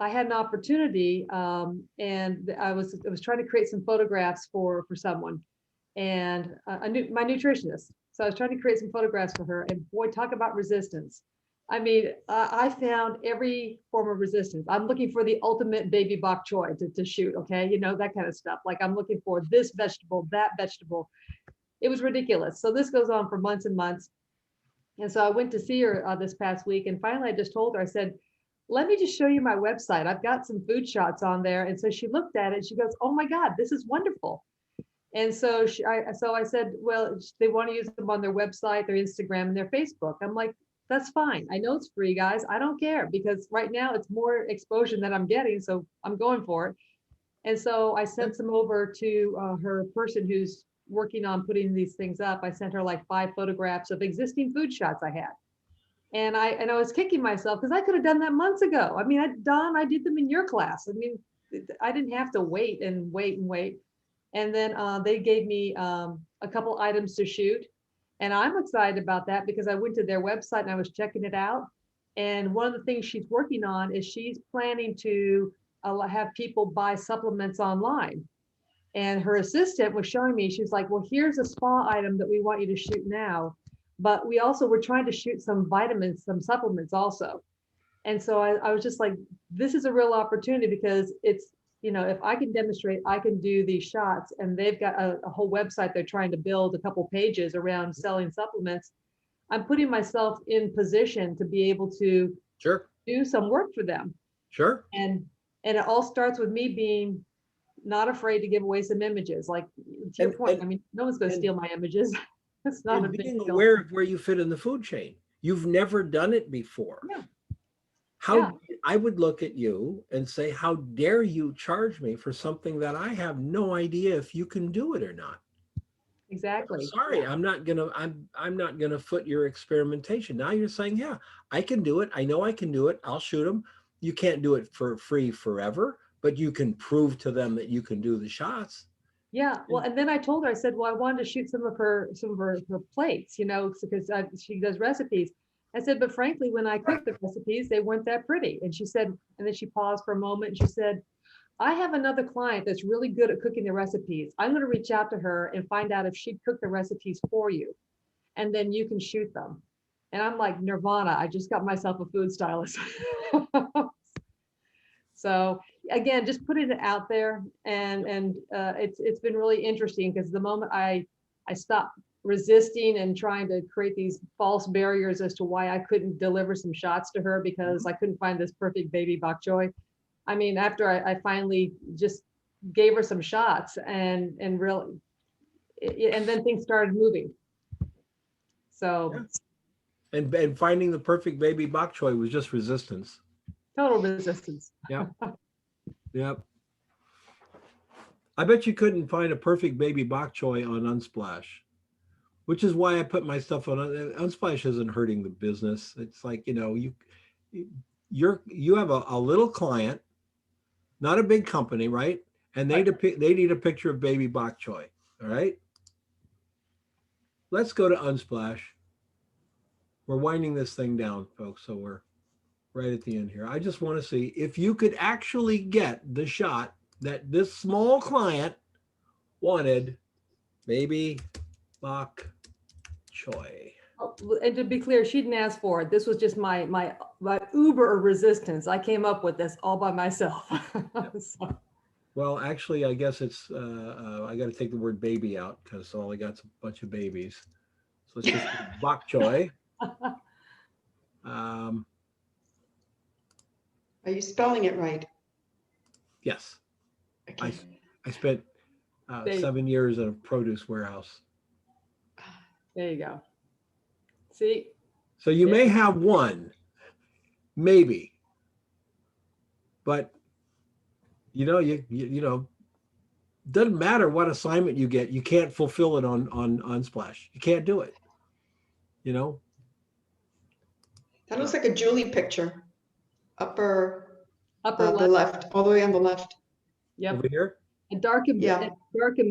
I had an opportunity, and I was trying to create some photographs for someone, and my nutritionist. So I was trying to create some photographs for her, and boy, talk about resistance. I mean, I found every form of resistance. I'm looking for the ultimate baby bok choy to shoot. Okay, you know, that kind of stuff. Like I'm looking for this vegetable, that vegetable. It was ridiculous. So this goes on for months and months. And so I went to see her this past week, and finally I just told her, I said, let me just show you my website. I've got some food shots on there. And so she looked at it, she goes, oh my God, this is wonderful. And so I said, well, they want to use them on their website, their Instagram, and their Facebook. I'm like, that's fine. I know it's free, guys. I don't care, because right now it's more exposure than I'm getting. So I'm going for it. And so I sent some over to her person who's working on putting these things up. I sent her like 5 photographs of existing food shots I had. And I was kicking myself because I could have done that months ago. I mean, Don, I did them in your class. I mean, I didn't have to wait and wait and wait. And then they gave me a couple items to shoot. And I'm excited about that because I went to their website and I was checking it out. And one of the things she's working on is she's planning to have people buy supplements online. And her assistant was showing me, she's like, well, here's a spa item that we want you to shoot now. But we also were trying to shoot some vitamins, some supplements also. And so I was just like, this is a real opportunity because it's, you know, if I can demonstrate, I can do these shots, and they've got a whole website they're trying to build, a couple pages around selling supplements. I'm putting myself in position to be able to do some work for them. Sure. And it all starts with me being not afraid to give away some images. Like to your point, I mean, no one's going to steal my images. It's not a big being deal. aware of where you fit in the food chain. You've never done it before. Yeah. I would look at you and say, how dare you charge me for something that I have no idea if you can do it or not? Exactly. Sorry, I'm not gonna foot your experimentation. Now you're saying, yeah, I can do it. I know I can do it. I'll shoot them. You can't do it for free forever, but you can prove to them that you can do the shots. Yeah. Well, and then I told her, I said, well, I wanted to shoot some of her plates, you know, because she does recipes. I said, but frankly, when I cooked the recipes, they weren't that pretty. And she said, and then she paused for a moment and she said, I have another client that's really good at cooking the recipes. I'm going to reach out to her and find out if she'd cook the recipes for you. And then you can shoot them. And I'm like, Nirvana, I just got myself a food stylist. So again, just putting it out there, and it's been really interesting, because the moment I stopped resisting and trying to create these false barriers as to why I couldn't deliver some shots to her because I couldn't find this perfect baby bok choy. I mean, after I finally just gave her some shots and really, and then things started moving. So And finding the perfect baby bok choy was just resistance. total resistance. Yep. Yep. I bet you couldn't find a perfect baby bok choy on Unsplash, which is why I put my stuff on. Unsplash isn't hurting the business. It's like, you know, you have a little client, not a big company, right? And they need a picture of baby bok choy. All right. Let's go to Unsplash. We're winding this thing down, folks. So we're right at the end here. I just want to see if you could actually get the shot that this small client wanted, baby bok choy. Oh, and to be clear, she didn't ask for it. This was just my uber resistance. I came up with this all by myself. So. Well, actually, I guess it's, I got to take the word baby out because all I got's a bunch of babies. So let's just bok choy. Are you spelling it right? Yes. Okay. I spent 7 years in a produce warehouse. There you go. See? So you may have one, maybe, but you know, doesn't matter what assignment you get, you can't fulfill it on Unsplash. You can't do it. You know. That looks like a Julie picture. Upper Upper the left, all the way on the left. Yep. Over here. A dark and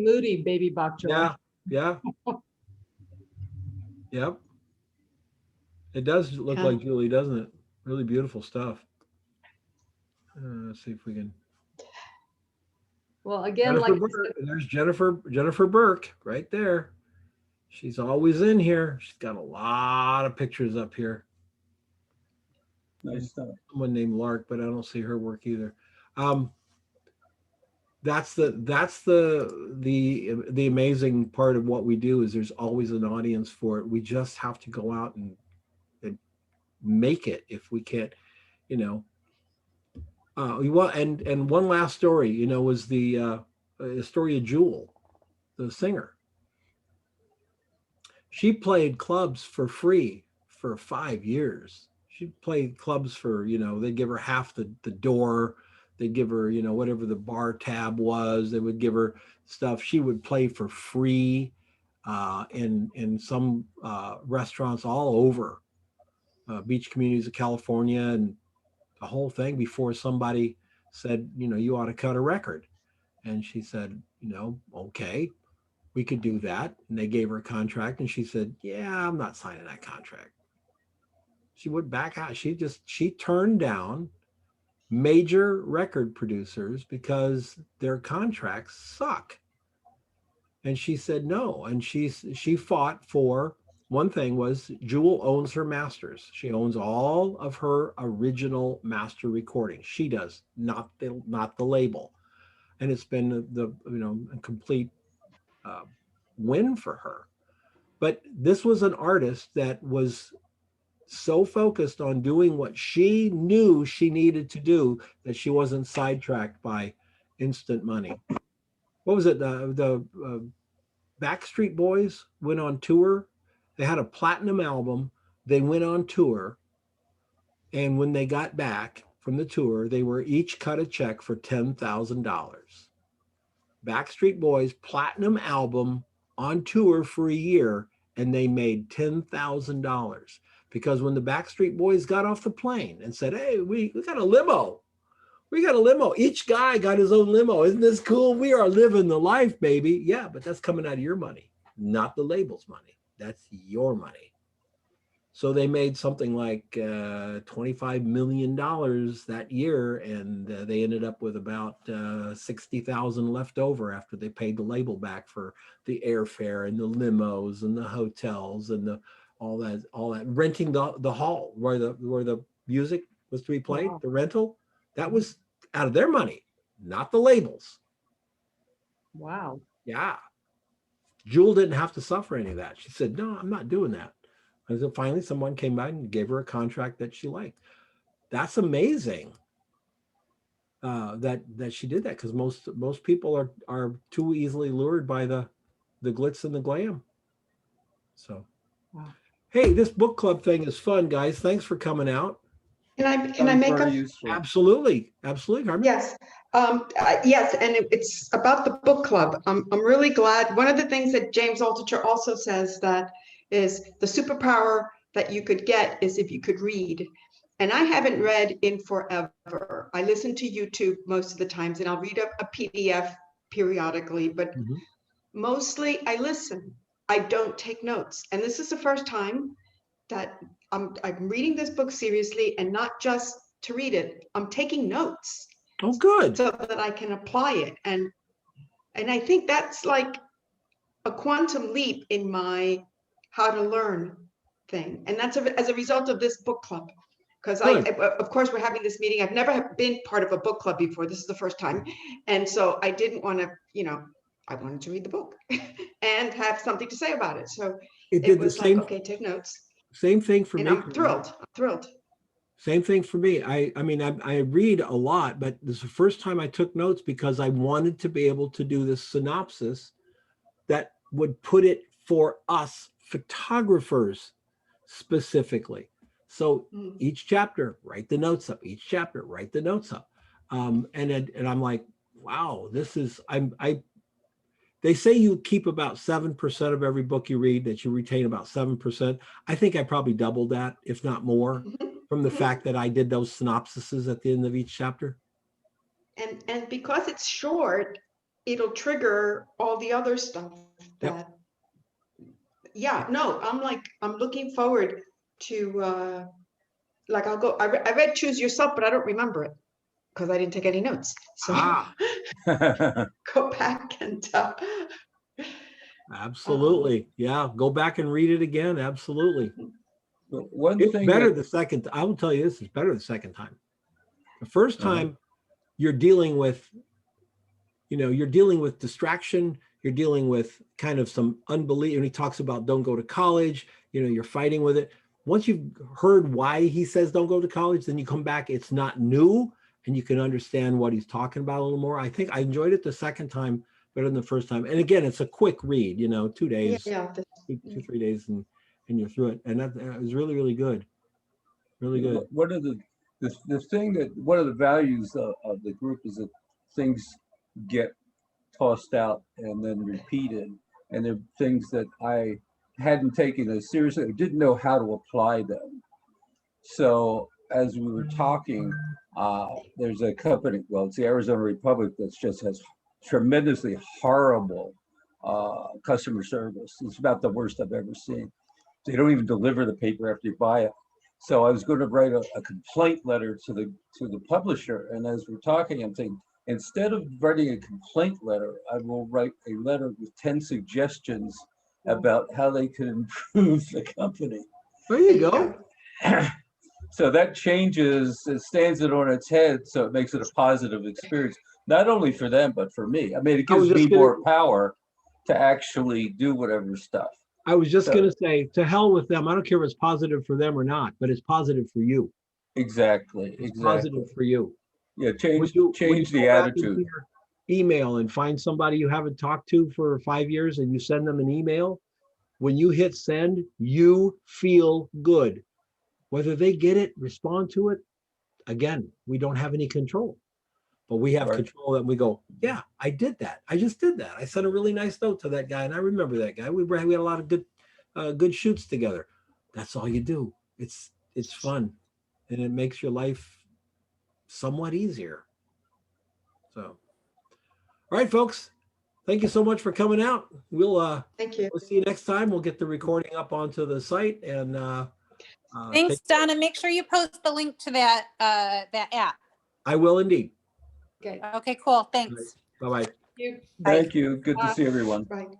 moody baby bok choy. Yeah. Yeah. Yep. It does look like Julie, doesn't it? Really beautiful stuff. Let's see if we can. Well, again, there's Jennifer Burke right there. She's always in here. She's got a lot of pictures up here. Nice stuff. Someone named Lark, but I don't see her work either. That's the amazing part of what we do is there's always an audience for it. We just have to go out and make it if we can't, you know. And one last story, you know, was the story of Jewel, the singer. She played clubs for free for 5 years. She played clubs for, you know, they'd give her half the door. They'd give her, you know, whatever the bar tab was. They would give her stuff. She would play for free in some restaurants all over beach communities of California and the whole thing before somebody said, you know, you ought to cut a record. And she said, you know, okay, we could do that. And they gave her a contract and she said, yeah, I'm not signing that contract. She went back out. She turned down major record producers because their contracts suck. And she said no. And she fought for, one thing was Jewel owns her masters. She owns all of her original master recordings. She does, not the label. And it's been a complete win for her. But this was an artist that was so focused on doing what she knew she needed to do that she wasn't sidetracked by instant money. What was it? The Backstreet Boys went on tour. They had a platinum album. They went on tour. And when they got back from the tour, they were each cut a check for $10,000. Backstreet Boys platinum album on tour for a year, and they made $10,000. Because when the Backstreet Boys got off the plane and said, hey, we got a limo. We got a limo. Each guy got his own limo. Isn't this cool? We are living the life, baby. Yeah, but that's coming out of your money, not the label's money. That's your money. So they made something like $25 million that year, and they ended up with about $60,000 left over after they paid the label back for the airfare and the limos and the hotels and all that renting the hall where the music was to be played. Wow. The rental, that was out of their money, not the labels. Wow. Yeah. Jewel didn't have to suffer any of that. She said, no, I'm not doing that. And so finally someone came by and gave her a contract that she liked. That's amazing. That she did that, because most people are too easily lured by the glitz and the glam. So, Wow. hey, this book club thing is fun, guys. Thanks for coming out. Can I Sounds make very a useful. Absolutely, Carmen. Yes, yes, and it's about the book club. I'm really glad. One of the things that James Altucher also says that is the superpower that you could get is if you could read. And I haven't read in forever. I listen to YouTube most of the times, and I'll read a PDF periodically, but Mhm. mostly I listen. I don't take notes. And this is the first time that I'm reading this book seriously, and not just to read it. I'm taking notes Oh, good. so that I can apply it. And I think that's like a quantum leap in my how to learn thing. And that's as a result of this book club. Because Good. of course, we're having this meeting. I've never been part of a book club before. This is the first time. And so I didn't want to, I wanted to read the book and have something to say about it. So It it did the was like, same okay, take notes. thing for And me. I'm thrilled. I'm thrilled. Same thing for me. I mean, I read a lot, but this is the first time I took notes because I wanted to be able to do this synopsis that would put it for us photographers specifically. So Mm. each chapter, write the notes up. Each chapter, write the notes up. And I'm like, wow, this is they say you keep about 7% of every book you read, that you retain about 7%. I think I probably doubled that, if not more, from the Mhm. fact that I did those synopsises at the end of each chapter. And because it's short, it'll trigger all the other stuff that, yeah, no, I'm looking forward to, like, I read Choose Yourself, but I don't remember it because I didn't take any notes. So Ah, go back and, absolutely. Yeah, go back and read it again. Absolutely. But one It's thing better that the second. I will tell you this, it's better the second time. The first Uh-huh. time you're dealing with, you're dealing with distraction. You're dealing with kind of some unbelief. And he talks about don't go to college. You're fighting with it. Once you've heard why he says don't go to college, then you come back. It's not new, and you can understand what he's talking about a little more. I think I enjoyed it the second time better than the first time. And again, it's a quick read. 2 days, yeah, two, 3 days, and you're through it. And that was really, really good. Really good. one of the thing that one of the values of the group is that things get tossed out and then repeated, and they're things that I hadn't taken as seriously, I didn't know how to apply them. So as we were talking, there's a company, well, it's the Arizona Republic, that just has tremendously horrible customer service. It's about the worst I've ever seen. They don't even deliver the paper after you buy it. So I was going to write a complaint letter to the publisher, and as we're talking, I'm thinking, instead of writing a complaint letter, I will write a letter with 10 suggestions about how they could improve the company. There you go. So that changes, it stands it on its head, so it makes it a positive experience, not only for them, but for me. I mean, it I was gives me just gonna- more power to actually do whatever stuff. I was just So- going to say, to hell with them. I don't care if it's positive for them or not, but it's positive for you. Exactly, It's exactly. positive for you. Yeah, When change you the go back into attitude. your email and find somebody you haven't talked to for 5 years and you send them an email, when you hit send, you feel good. Whether they get it, respond to it, again, we don't have any control. But we have Right. control, and we go, yeah, I did that. I just did that. I sent a really nice note to that guy, and I remember that guy. We had a lot of good shoots together. That's all you do. It's fun, and it makes your life somewhat easier. So, all right, folks, thank you so much for coming out. We'll thank you. see you next time. We'll get the recording up onto the site, and Thanks, Donna. Make sure you post the link to that app. I will indeed. Okay. Okay, cool. Thanks. Bye bye. You. Bye. Thank you. Good to see everyone. Right.